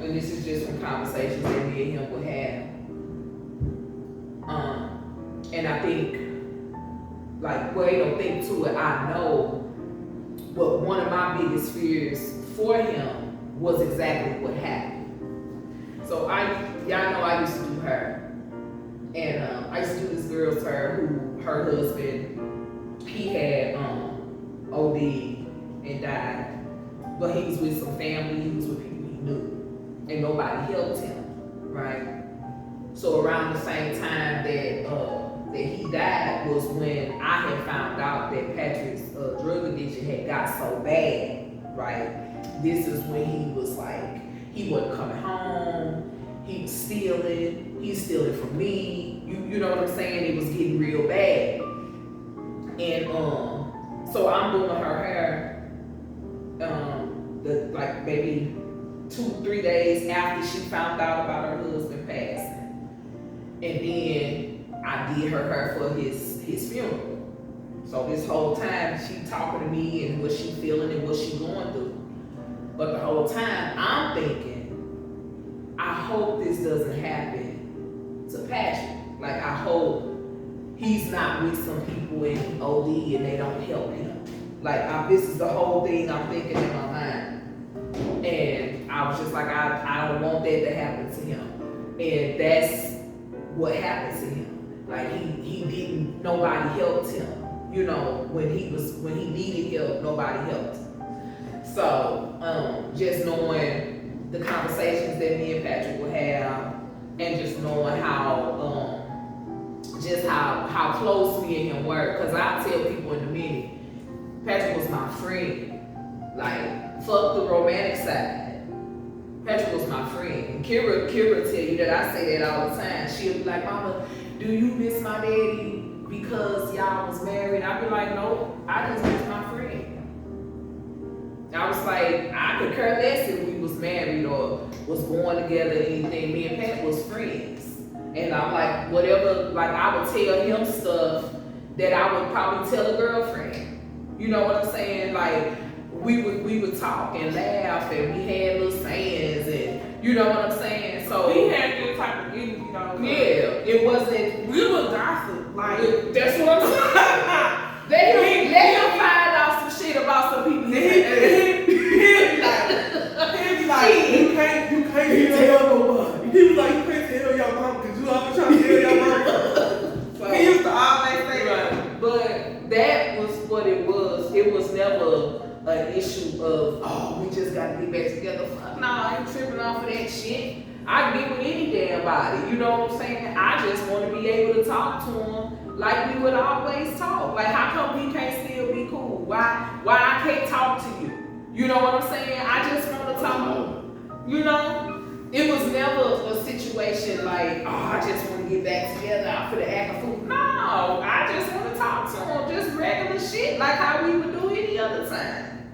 And this is just from conversations that me and him would have. And I think, like, well, you don't think to it, I know, but one of my biggest fears for him was exactly what happened. So y'all know I used to do her. And I used to do this girl's hair who, her husband, he had OD and died. But he was with some family, he was with people he knew. And nobody helped him, right? So around the same time that he died was when I had found out that Patrick's drug addiction had got so bad, right? This is when he was like, he wasn't coming home, he was stealing. He's stealing from me. You know what I'm saying? It was getting real bad. And so I'm doing her hair like maybe 2-3 days after she found out about her husband passing. And then I did her hair for his funeral. So this whole time she talking to me and what she feeling and what she going through. But the whole time I'm thinking, I hope this doesn't happen to Patrick. Like, I hope he's not with some people in OD and they don't help him. Like, this is the whole thing I'm thinking in my mind. And I was just like, I don't want that to happen to him. And that's what happened to him. Like, he didn't, nobody helped him. You know, when he needed help, nobody helped him. So, just knowing the conversations that me and Patrick would have, and just knowing how close me and him were, because I tell people in the minute, Patrick was my friend. Like, fuck the romantic side. Patrick was my friend. And Kira tell you that I say that all the time. She'll be like, Mama, do you miss my daddy because y'all was married? I'd be like, no, I just miss my friend. I was like, I could care less if we was married or was going together or anything. Me and Pat was friends. And I'm like, whatever, like I would tell him stuff that I would probably tell a girlfriend. You know what I'm saying? Like, we would talk and laugh and we had little sayings and you know what I'm saying? So We had this type of energy though. yeah, it wasn't, We would gossip. Like, that's what I'm saying. Let him find out some shit about some people. He'd be like, oh, we just gotta get back together. Fuck no, I ain't tripping off of that shit. I get with any damn body, you know what I'm saying? I just want to be able to talk to him like we would always talk. Like, how come we can't still be cool? Why I can't talk to you? You know what I'm saying? I just want to talk. You know, it was never a situation like, oh, I just want to get back together. I'm finna act a fool. No, I just want to talk to him, just regular shit, like how we would do any other time.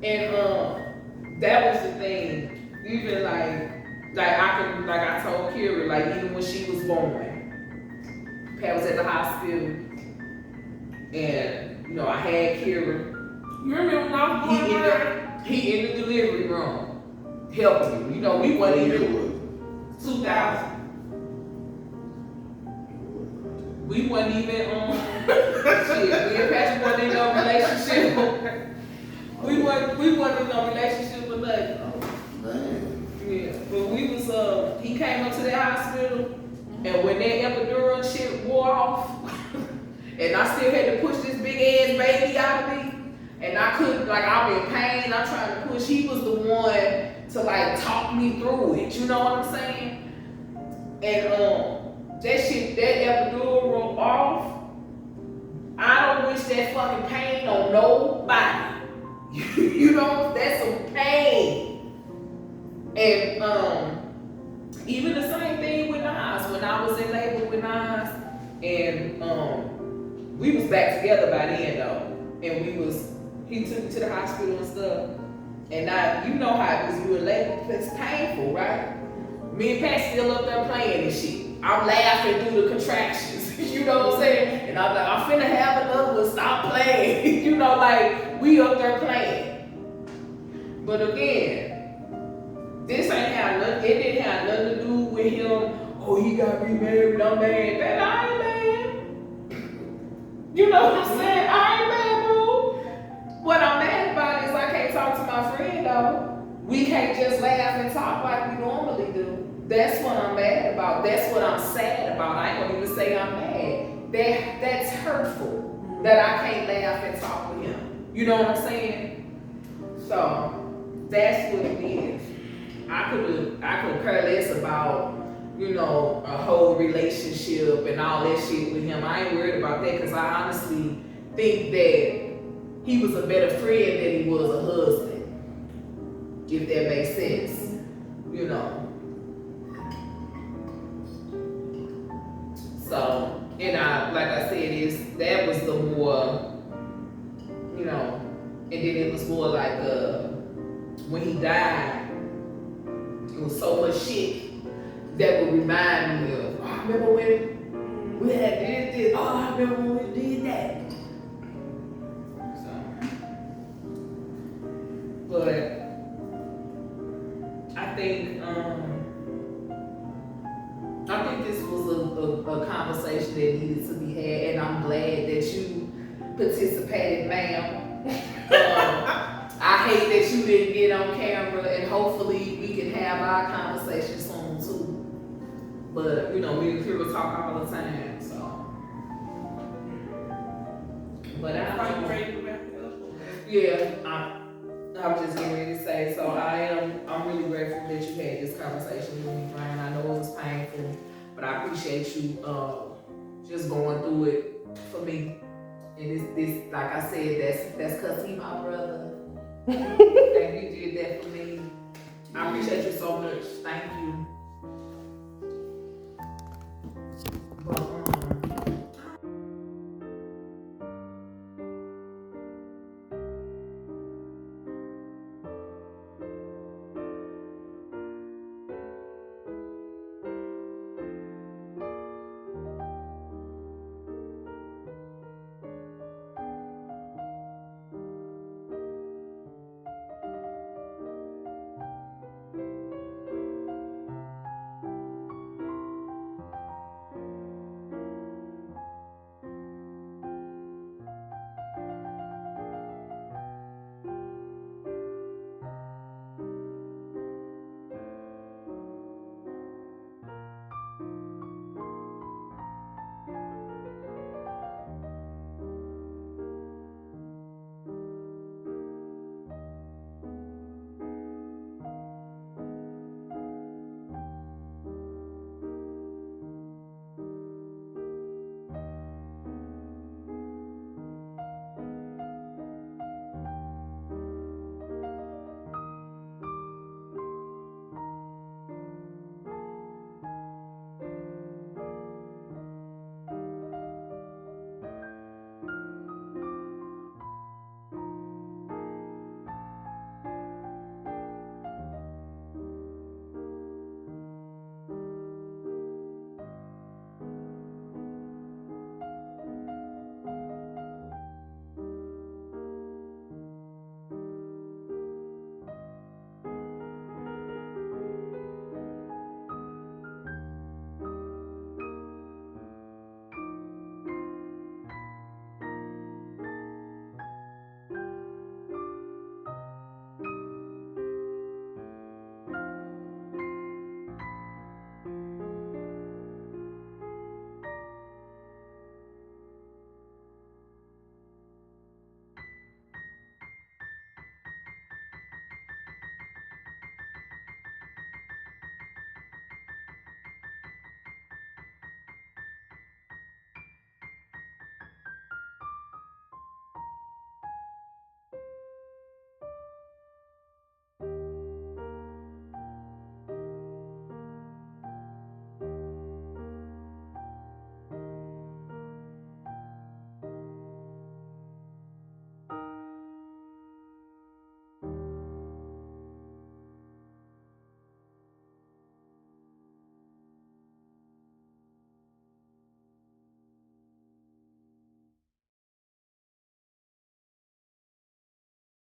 And that was the thing. Even like I told Kira, like even when she was born, Pat was at the hospital, and you know I had Kira. You remember when I was going there? He in the delivery room helping me. You know, we wasn't even 2000. We wasn't even on shit. Me and Patrick wasn't in no relationship. we wasn't in no relationship with nothing. Oh, man. Yeah, but we was he came up to the hospital, and when that epidural shit wore off, and I still had to push this big ass baby out of me. And I couldn't, like, I'm in pain, I'm trying to push. He was the one to, like, talk me through it, you know what I'm saying? And, that epidural off, I don't wish that fucking pain on nobody. You know, that's some pain. And, even the same thing with Nas, when I was in labor with Nas, and, we was back together by then, though. And he took me to the hospital and stuff. And you know how it was, you in labor, it's painful, right? Me and Pat still up there playing this shit. I'm laughing through the contractions, you know what I'm saying? And I'm like, I'm finna have another one, stop playing. You know, like, we up there playing. But again, this ain't have nothing, it didn't have nothing to do with him, oh, he got remarried, I'm mad. That I ain't mad. You know what I'm saying? I ain't mad, bro. What I'm mad about is I can't talk to my friend though. We can't just laugh and talk like we normally do. That's what I'm mad about. That's what I'm sad about. I ain't gonna even say I'm mad. That's hurtful that I can't laugh and talk with him. You know what I'm saying? So that's what it is. I could care less about, you know, a whole relationship and all that shit with him. I ain't worried about that because I honestly think that he was a better friend than he was a husband, if that makes sense, you know. So, and like I said, that was the more, you know, and then it was more like when he died, it was so much shit that would remind me of, oh, I remember when we had this, oh, I remember when we did that. But I think this was a conversation that needed to be had, and I'm glad that you participated, ma'am. I hate that you didn't get on camera, and hopefully we can have our conversation soon too. But you know, me and Kira talk all the time, so. But I was just getting ready to say, so I'm really grateful that you had this conversation with me, Brian. I know it was painful, but I appreciate you just going through it for me. And this, like I said, that's cause he my brother. And you did that for me. I appreciate you so much. Thank you.